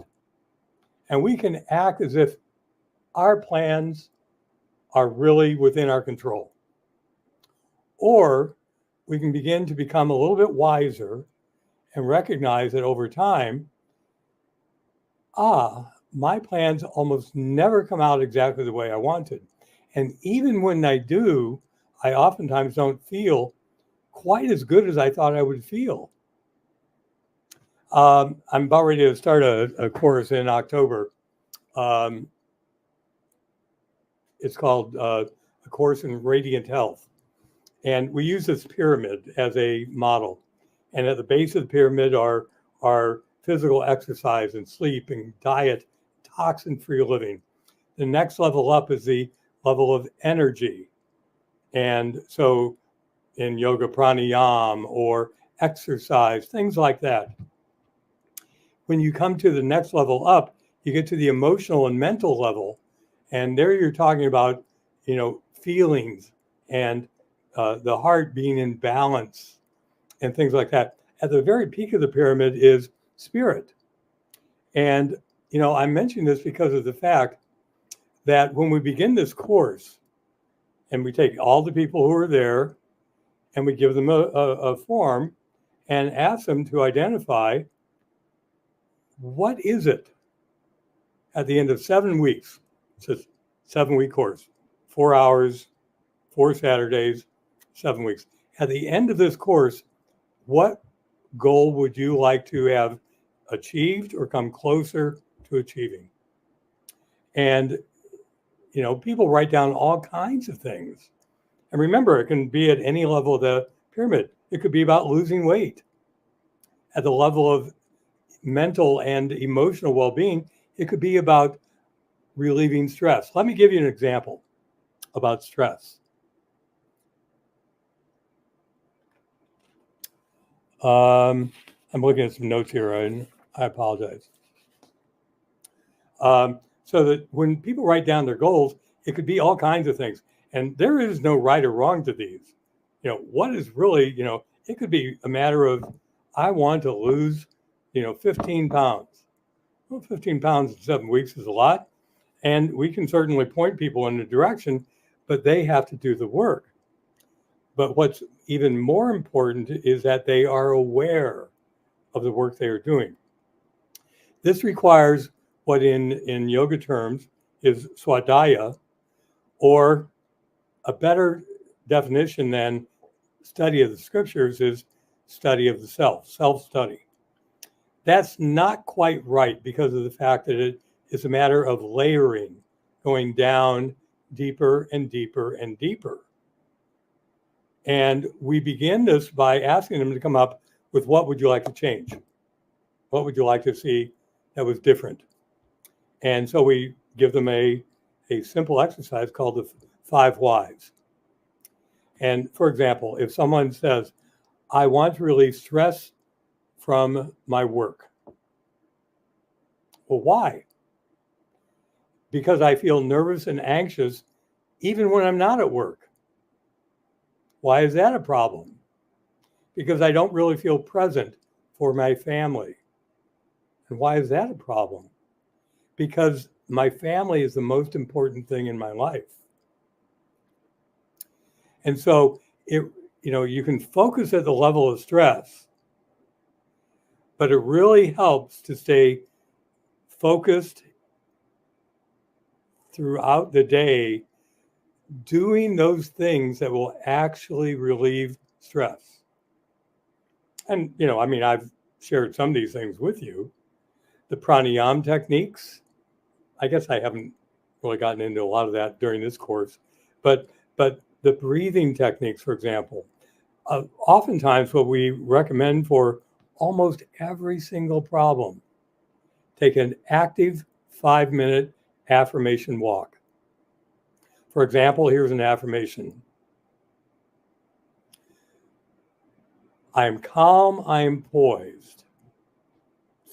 And we can act as if our plans are really within our control. Or we can begin to become a little bit wiser and recognize that over time, my plans almost never come out exactly the way I wanted. And even when I do, I oftentimes don't feel quite as good as I thought I would feel. I'm about ready to start a course in October. It's called A Course in Radiant Health. And we use this pyramid as a model. And at the base of the pyramid are physical exercise and sleep and diet, toxin-free living. The next level up is the level of energy. And so in yoga, pranayama or exercise, things like that. When you come to the next level up, you get to the emotional and mental level. And there you're talking about, feelings and the heart being in balance and things like that. At the very peak of the pyramid is spirit. And, I mention this because of the fact that when we begin this course and we take all the people who are there and we give them a form and ask them to identify what is it at the end of 7 weeks. It's a 7-week course, 4 hours, 4 Saturdays, 7 weeks. At the end of this course, what goal would you like to have achieved or come closer to achieving? And, people write down all kinds of things. And remember, it can be at any level of the pyramid. It could be about losing weight. At the level of mental and emotional well-being, it could be about relieving stress. Let me give you an example about stress. I'm looking at some notes here, and I apologize. So that when people write down their goals, it could be all kinds of things. And there is no right or wrong to these. What is really, it could be a matter of, I want to lose, 15 pounds. Well, 15 pounds in 7 weeks is a lot. And we can certainly point people in the direction, but they have to do the work. But what's even more important is that they are aware of the work they are doing. This requires what in yoga terms is swadhyaya, or a better definition than study of the scriptures is study of the self-study. That's not quite right because of the fact that it is a matter of layering, going down deeper and deeper and deeper. And we begin this by asking them to come up with, what would you like to change? What would you like to see that was different? And so we give them a simple exercise called the 5 whys. And for example, if someone says, I want to relieve stress from my work. Well, why? Because I feel nervous and anxious even when I'm not at work. Why is that a problem? Because I don't really feel present for my family. And why is that a problem? Because my family is the most important thing in my life. And so you can focus at the level of stress, but it really helps to stay focused throughout the day, doing those things that will actually relieve stress. And, I've shared some of these things with you. The pranayama techniques, I guess I haven't really gotten into a lot of that during this course, but the breathing techniques, for example, oftentimes what we recommend for almost every single problem, take an active 5-minute affirmation walk. For example, here's an affirmation. I am calm, I am poised.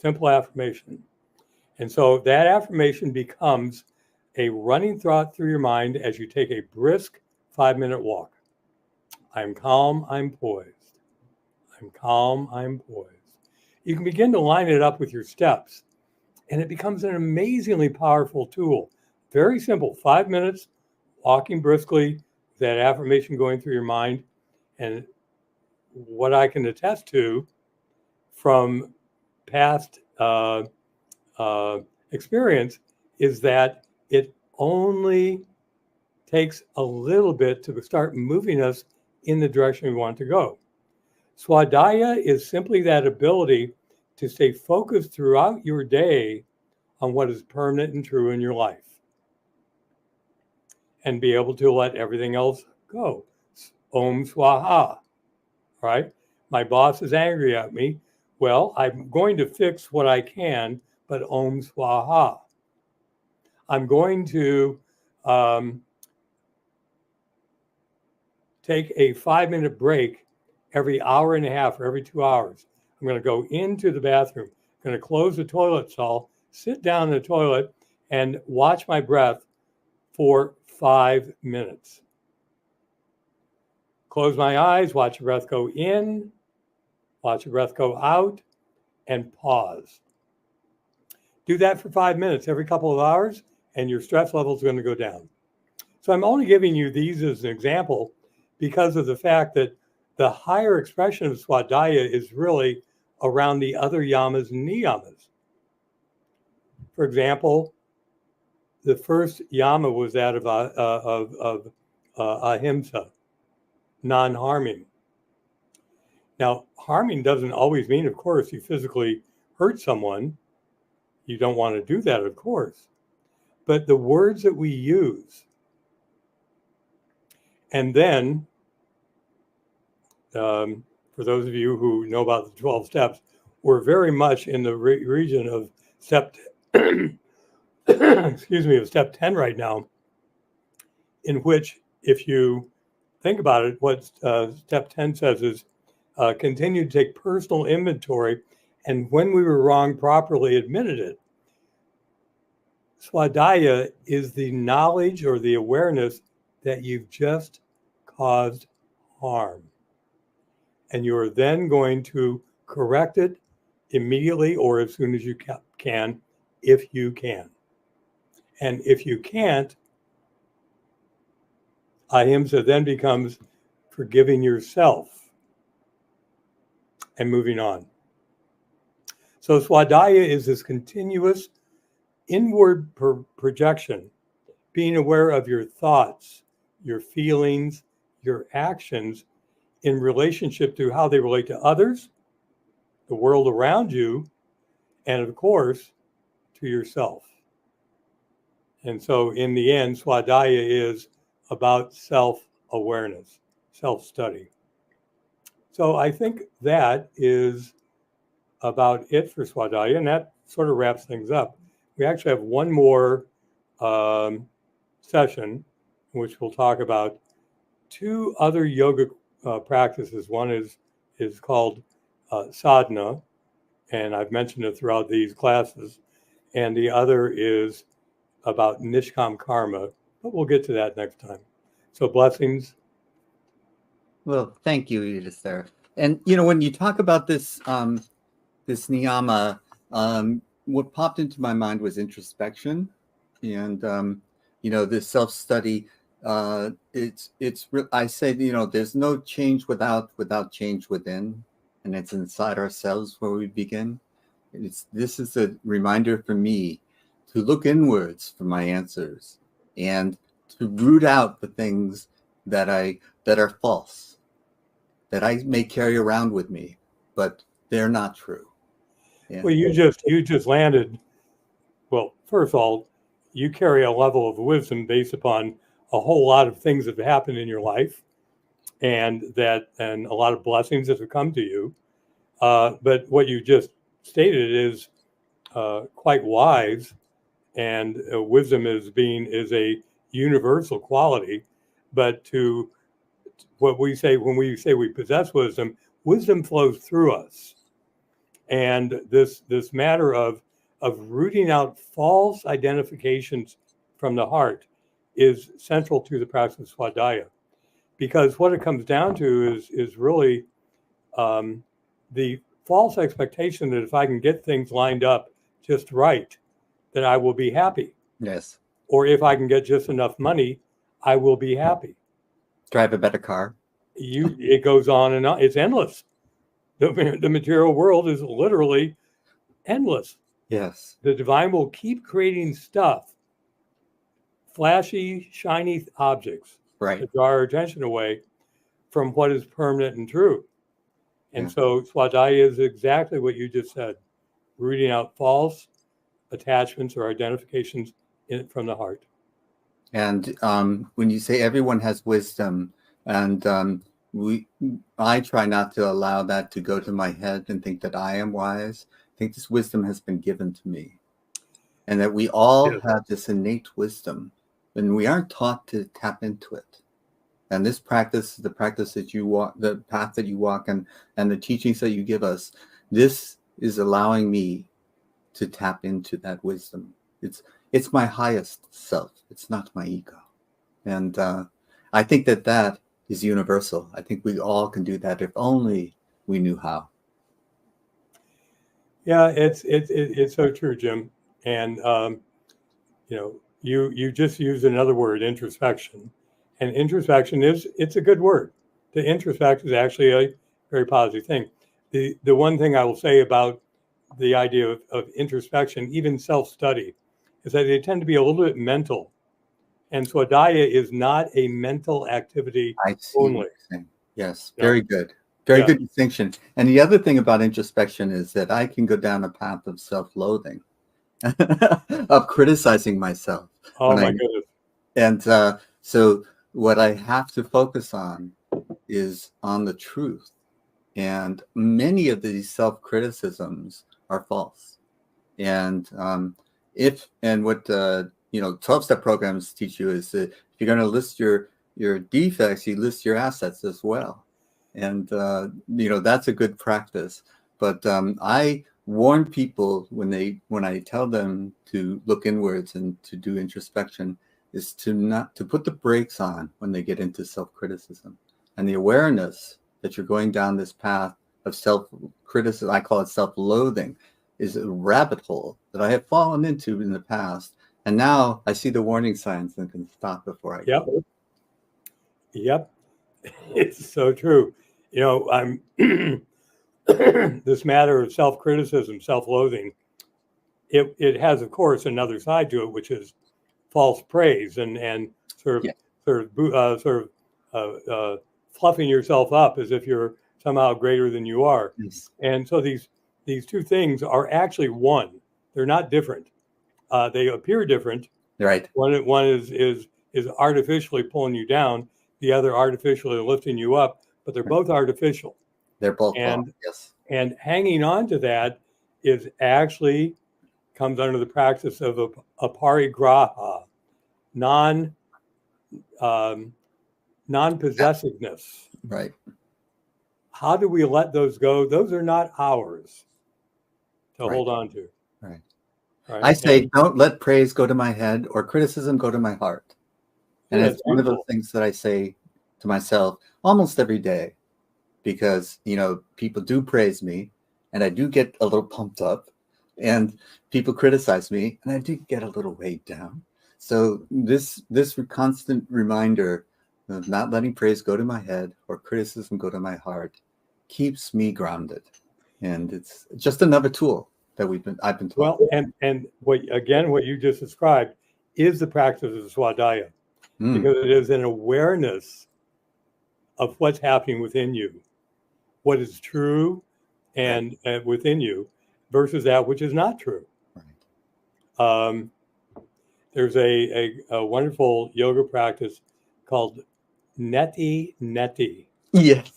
Simple affirmation. And so that affirmation becomes a running thought through your mind as you take a brisk 5-minute walk. I'm calm, I'm poised. I'm calm, I'm poised. You can begin to line it up with your steps, and it becomes an amazingly powerful tool. Very simple, 5 minutes, walking briskly, that affirmation going through your mind. And what I can attest to from past experience is that it only takes a little bit to start moving us in the direction we want to go. Swadhyaya is simply that ability to stay focused throughout your day on what is permanent and true in your life and be able to let everything else go. Om Swaha, right? My boss is angry at me. Well, I'm going to fix what I can, but Om Swaha. I'm going to take a 5-minute break every hour and a half or every 2 hours. I'm going to go into the bathroom. I'm going to close the toilet stall, sit down in the toilet, and watch my breath for 5 minutes. Close my eyes, watch the breath go in, watch the breath go out, and pause. Do that for 5 minutes every couple of hours, and your stress level is going to go down. So I'm only giving you these as an example because of the fact that the higher expression of Swadhyaya is really around the other yamas and niyamas. For example, the first yama was that of ahimsa, non-harming. Now, harming doesn't always mean, of course, you physically hurt someone. You don't want to do that, of course. But the words that we use, and then, for those of you who know about the 12 steps, we're very much in the region of step, excuse me, of step 10 right now, in which, if you think about it, what step 10 says is continue to take personal inventory, and when we were wrong, properly admitted it. Swadhyaya is the knowledge or the awareness that you've just caused harm. And you're then going to correct it immediately or as soon as you can, if you can. And if you can't, ahimsa then becomes forgiving yourself and moving on. So Swadhyaya is this continuous inward projection, being aware of your thoughts, your feelings, your actions in relationship to how they relate to others, the world around you, and of course, to yourself. And so in the end, Swadhyaya is about self-awareness, self-study. So I think that is about it for Swadhyaya, and that sort of wraps things up. We actually have one more session in which we'll talk about two other yoga practices. One is called sadhana, and I've mentioned it throughout these classes, and the other is about nishkam karma, but we'll get to that next time. So blessings. Well, thank you, Edith, there. And when you talk about this this niyama, what popped into my mind was introspection, and this self-study. I say there's no change without change within, and it's inside ourselves where we begin. This is a reminder for me to look inwards for my answers and to root out the things that are false, that I may carry around with me, but they're not true. Yeah. Well, you just landed. Well, first of all, you carry a level of wisdom based upon a whole lot of things that have happened in your life, and a lot of blessings that have come to you. But what you just stated is quite wise, and wisdom is a universal quality. But to what we say when we say we possess wisdom, wisdom flows through us. And this matter of rooting out false identifications from the heart is central to the practice of Swadhyaya, because what it comes down to is really the false expectation that if I can get things lined up just right, then I will be happy. Yes. Or if I can get just enough money, I will be happy. Drive a better car. It goes on and on. It's endless. The material world is literally endless. Yes. The divine will keep creating stuff, flashy, shiny objects, right, to draw our attention away from what is permanent and true. And so Swadhyaya is exactly what you just said, rooting out false attachments or identifications from the heart. And when you say everyone has wisdom, and I try not to allow that to go to my head and think that I am wise. I think this wisdom has been given to me, and that we all have this innate wisdom, and we aren't taught to tap into it. And this practice, the practice that you walk, the path that you walk, and the teachings that you give us, this is allowing me to tap into that wisdom. It's my highest self. It's not my ego. And I think that is universal. I think we all can do that if only we knew how. Yeah, it's so true, Jim. And you just used another word, introspection. And introspection it's a good word. To introspect is actually a very positive thing. The one thing I will say about the idea of introspection, even self-study, is that they tend to be a little bit mental. And Swadhyaya is not a mental activity I see what only. you're saying. Yes, Yeah. very good. Very Yeah. good distinction. And the other thing about introspection is that I can go down a path of self-loathing, of criticizing myself. Oh my goodness. And so what I have to focus on is on the truth. And many of these self-criticisms are false. And what 12-step programs teach you is that if you're going to list your defects, you list your assets as well. And that's a good practice. But I warn people when I tell them to look inwards and to do introspection is to put the brakes on when they get into self-criticism, and the awareness that you're going down this path of self-criticism. I call it self-loathing, is a rabbit hole that I have fallen into in the past. And now I see the warning signs and can stop before I go. Yep. It's so true. I'm this matter of self-criticism, self-loathing, it has, of course, another side to it, which is false praise and sort of fluffing yourself up as if you're somehow greater than you are. Yes. And so these two things are actually one. They're not different. They appear different. Right. One is artificially pulling you down, the other artificially lifting you up, but they're both artificial. They're both and wrong. Yes. And hanging on to that is actually comes under the practice of aparigraha, non-possessiveness. Right. How do we let those go? Those are not ours to Right. hold on to. Right. Right? I say, don't let praise go to my head or criticism go to my heart. And it's one of those things that I say to myself almost every day, because people do praise me and I do get a little pumped up, and people criticize me and I do get a little weighed down. So this constant reminder of not letting praise go to my head or criticism go to my heart keeps me grounded. And it's just another tool that I've been taught. Well, and what you just described is the practice of Swadhyaya, because it is an awareness of what's happening within you, what is true and within you versus that which is not true. Right. There's a wonderful yoga practice called neti neti. Yes.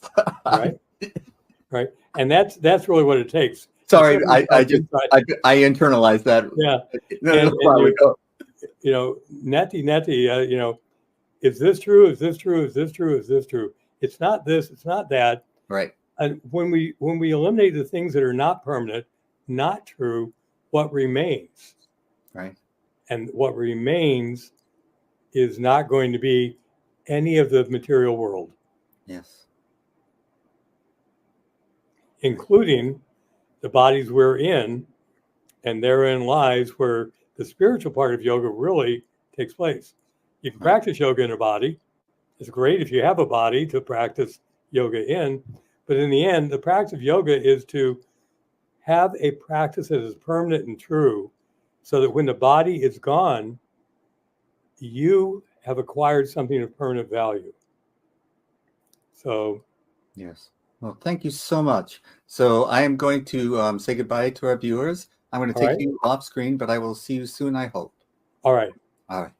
Right. Right. And that's really what it takes. Sorry, I internalized that. Yeah. Neti neti. Is this true? Is this true? Is this true? Is this true? It's not this. It's not that. Right. And when we eliminate the things that are not permanent, not true, what remains? Right. And what remains is not going to be any of the material world. Yes. Including the bodies we're in, and therein lies where the spiritual part of yoga really takes place. You can practice yoga in a body. It's great if you have a body to practice yoga in, but in the end, the practice of yoga is to have a practice that is permanent and true, so that when the body is gone, you have acquired something of permanent value. So, yes. Well, thank you so much. So I am going to say goodbye to our viewers. I'm going to take you off screen, but I will see you soon, I hope. All right. All right.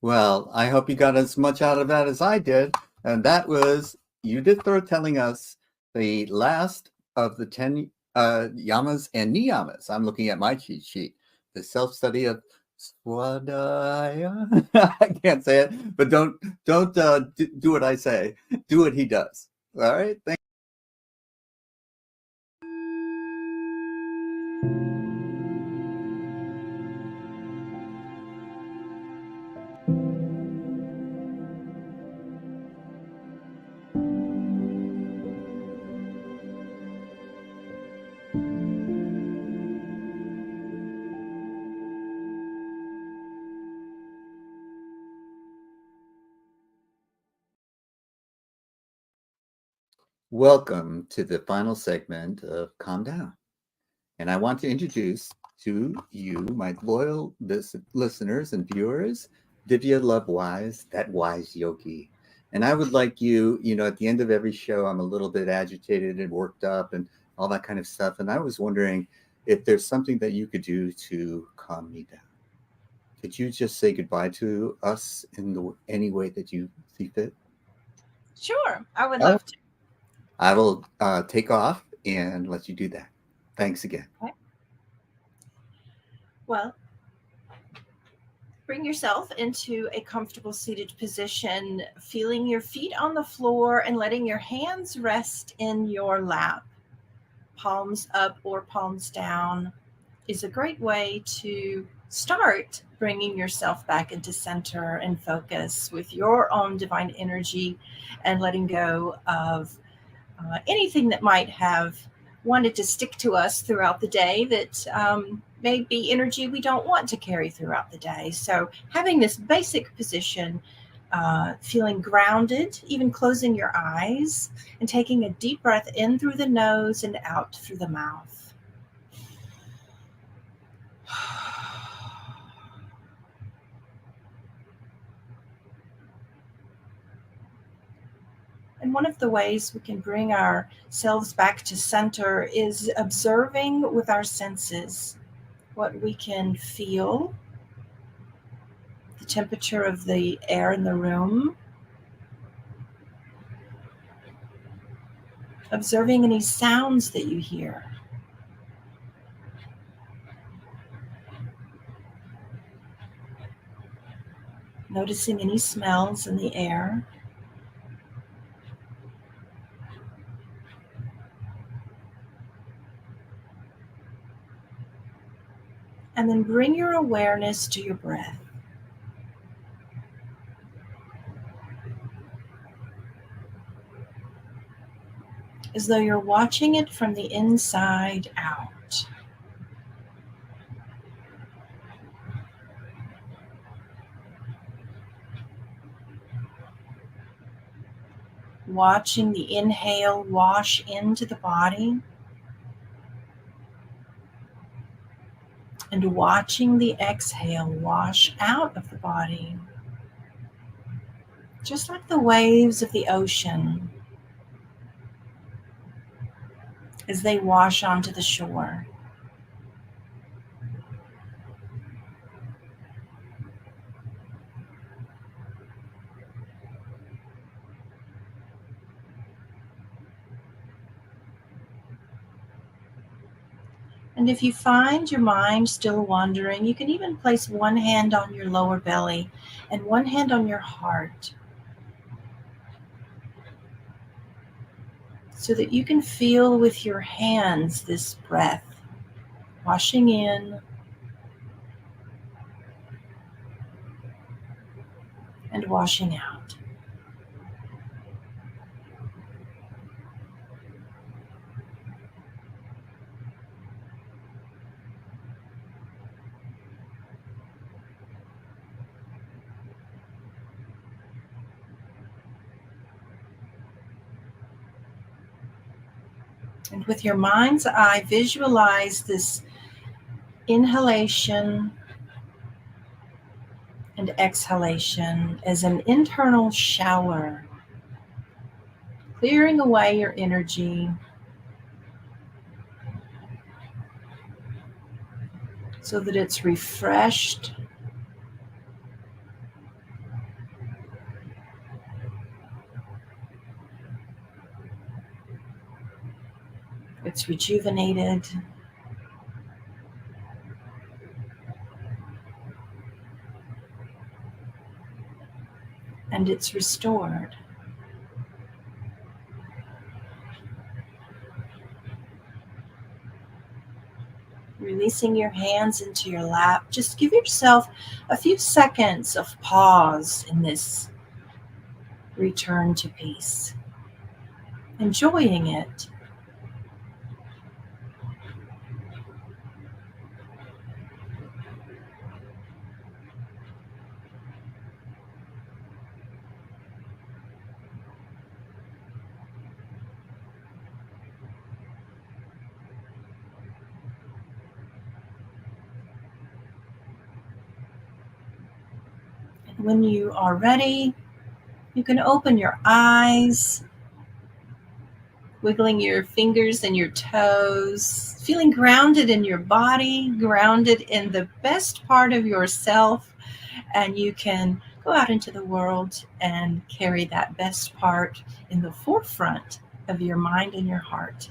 Well, I hope you got as much out of that as I did. And that was Judith telling us the last of the 10 yamas and niyamas. I'm looking at my cheat sheet. The self-study of Swadhyaya. I can't say it, but don't do what I say. Do what he does. All right. Thank Welcome to the final segment of Calm Down. And I want to introduce to you, my loyal listeners and viewers, Divya Lovewise, that wise yogi. And I would like you, at the end of every show, I'm a little bit agitated and worked up and all that kind of stuff. And I was wondering if there's something that you could do to calm me down. Could you just say goodbye to us in any way that you see fit? Sure, I would Oh, love to. I will take off and let you do that. Thanks again. Okay. Well, bring yourself into a comfortable seated position, feeling your feet on the floor and letting your hands rest in your lap. Palms up or palms down is a great way to start bringing yourself back into center and focus with your own divine energy and letting go of anything that might have wanted to stick to us throughout the day that may be energy we don't want to carry throughout the day. So, having this basic position, feeling grounded, even closing your eyes, and taking a deep breath in through the nose and out through the mouth. And one of the ways we can bring ourselves back to center is observing with our senses what we can feel, the temperature of the air in the room, observing any sounds that you hear. Noticing any smells in the air. And then bring your awareness to your breath. As though you're watching it from the inside out. Watching the inhale wash into the body. And watching the exhale wash out of the body. Just like the waves of the ocean as they wash onto the shore. And if you find your mind still wandering, you can even place one hand on your lower belly and one hand on your heart so that you can feel with your hands this breath washing in and washing out. And with your mind's eye, visualize this inhalation and exhalation as an internal shower, clearing away your energy so that it's refreshed, it's rejuvenated, and it's restored. Releasing your hands into your lap, just give yourself a few seconds of pause in this return to peace, enjoying it. when you are ready, you can open your eyes, wiggling your fingers and your toes, feeling grounded in your body, grounded in the best part of yourself, and you can go out into the world and carry that best part in the forefront of your mind and your heart.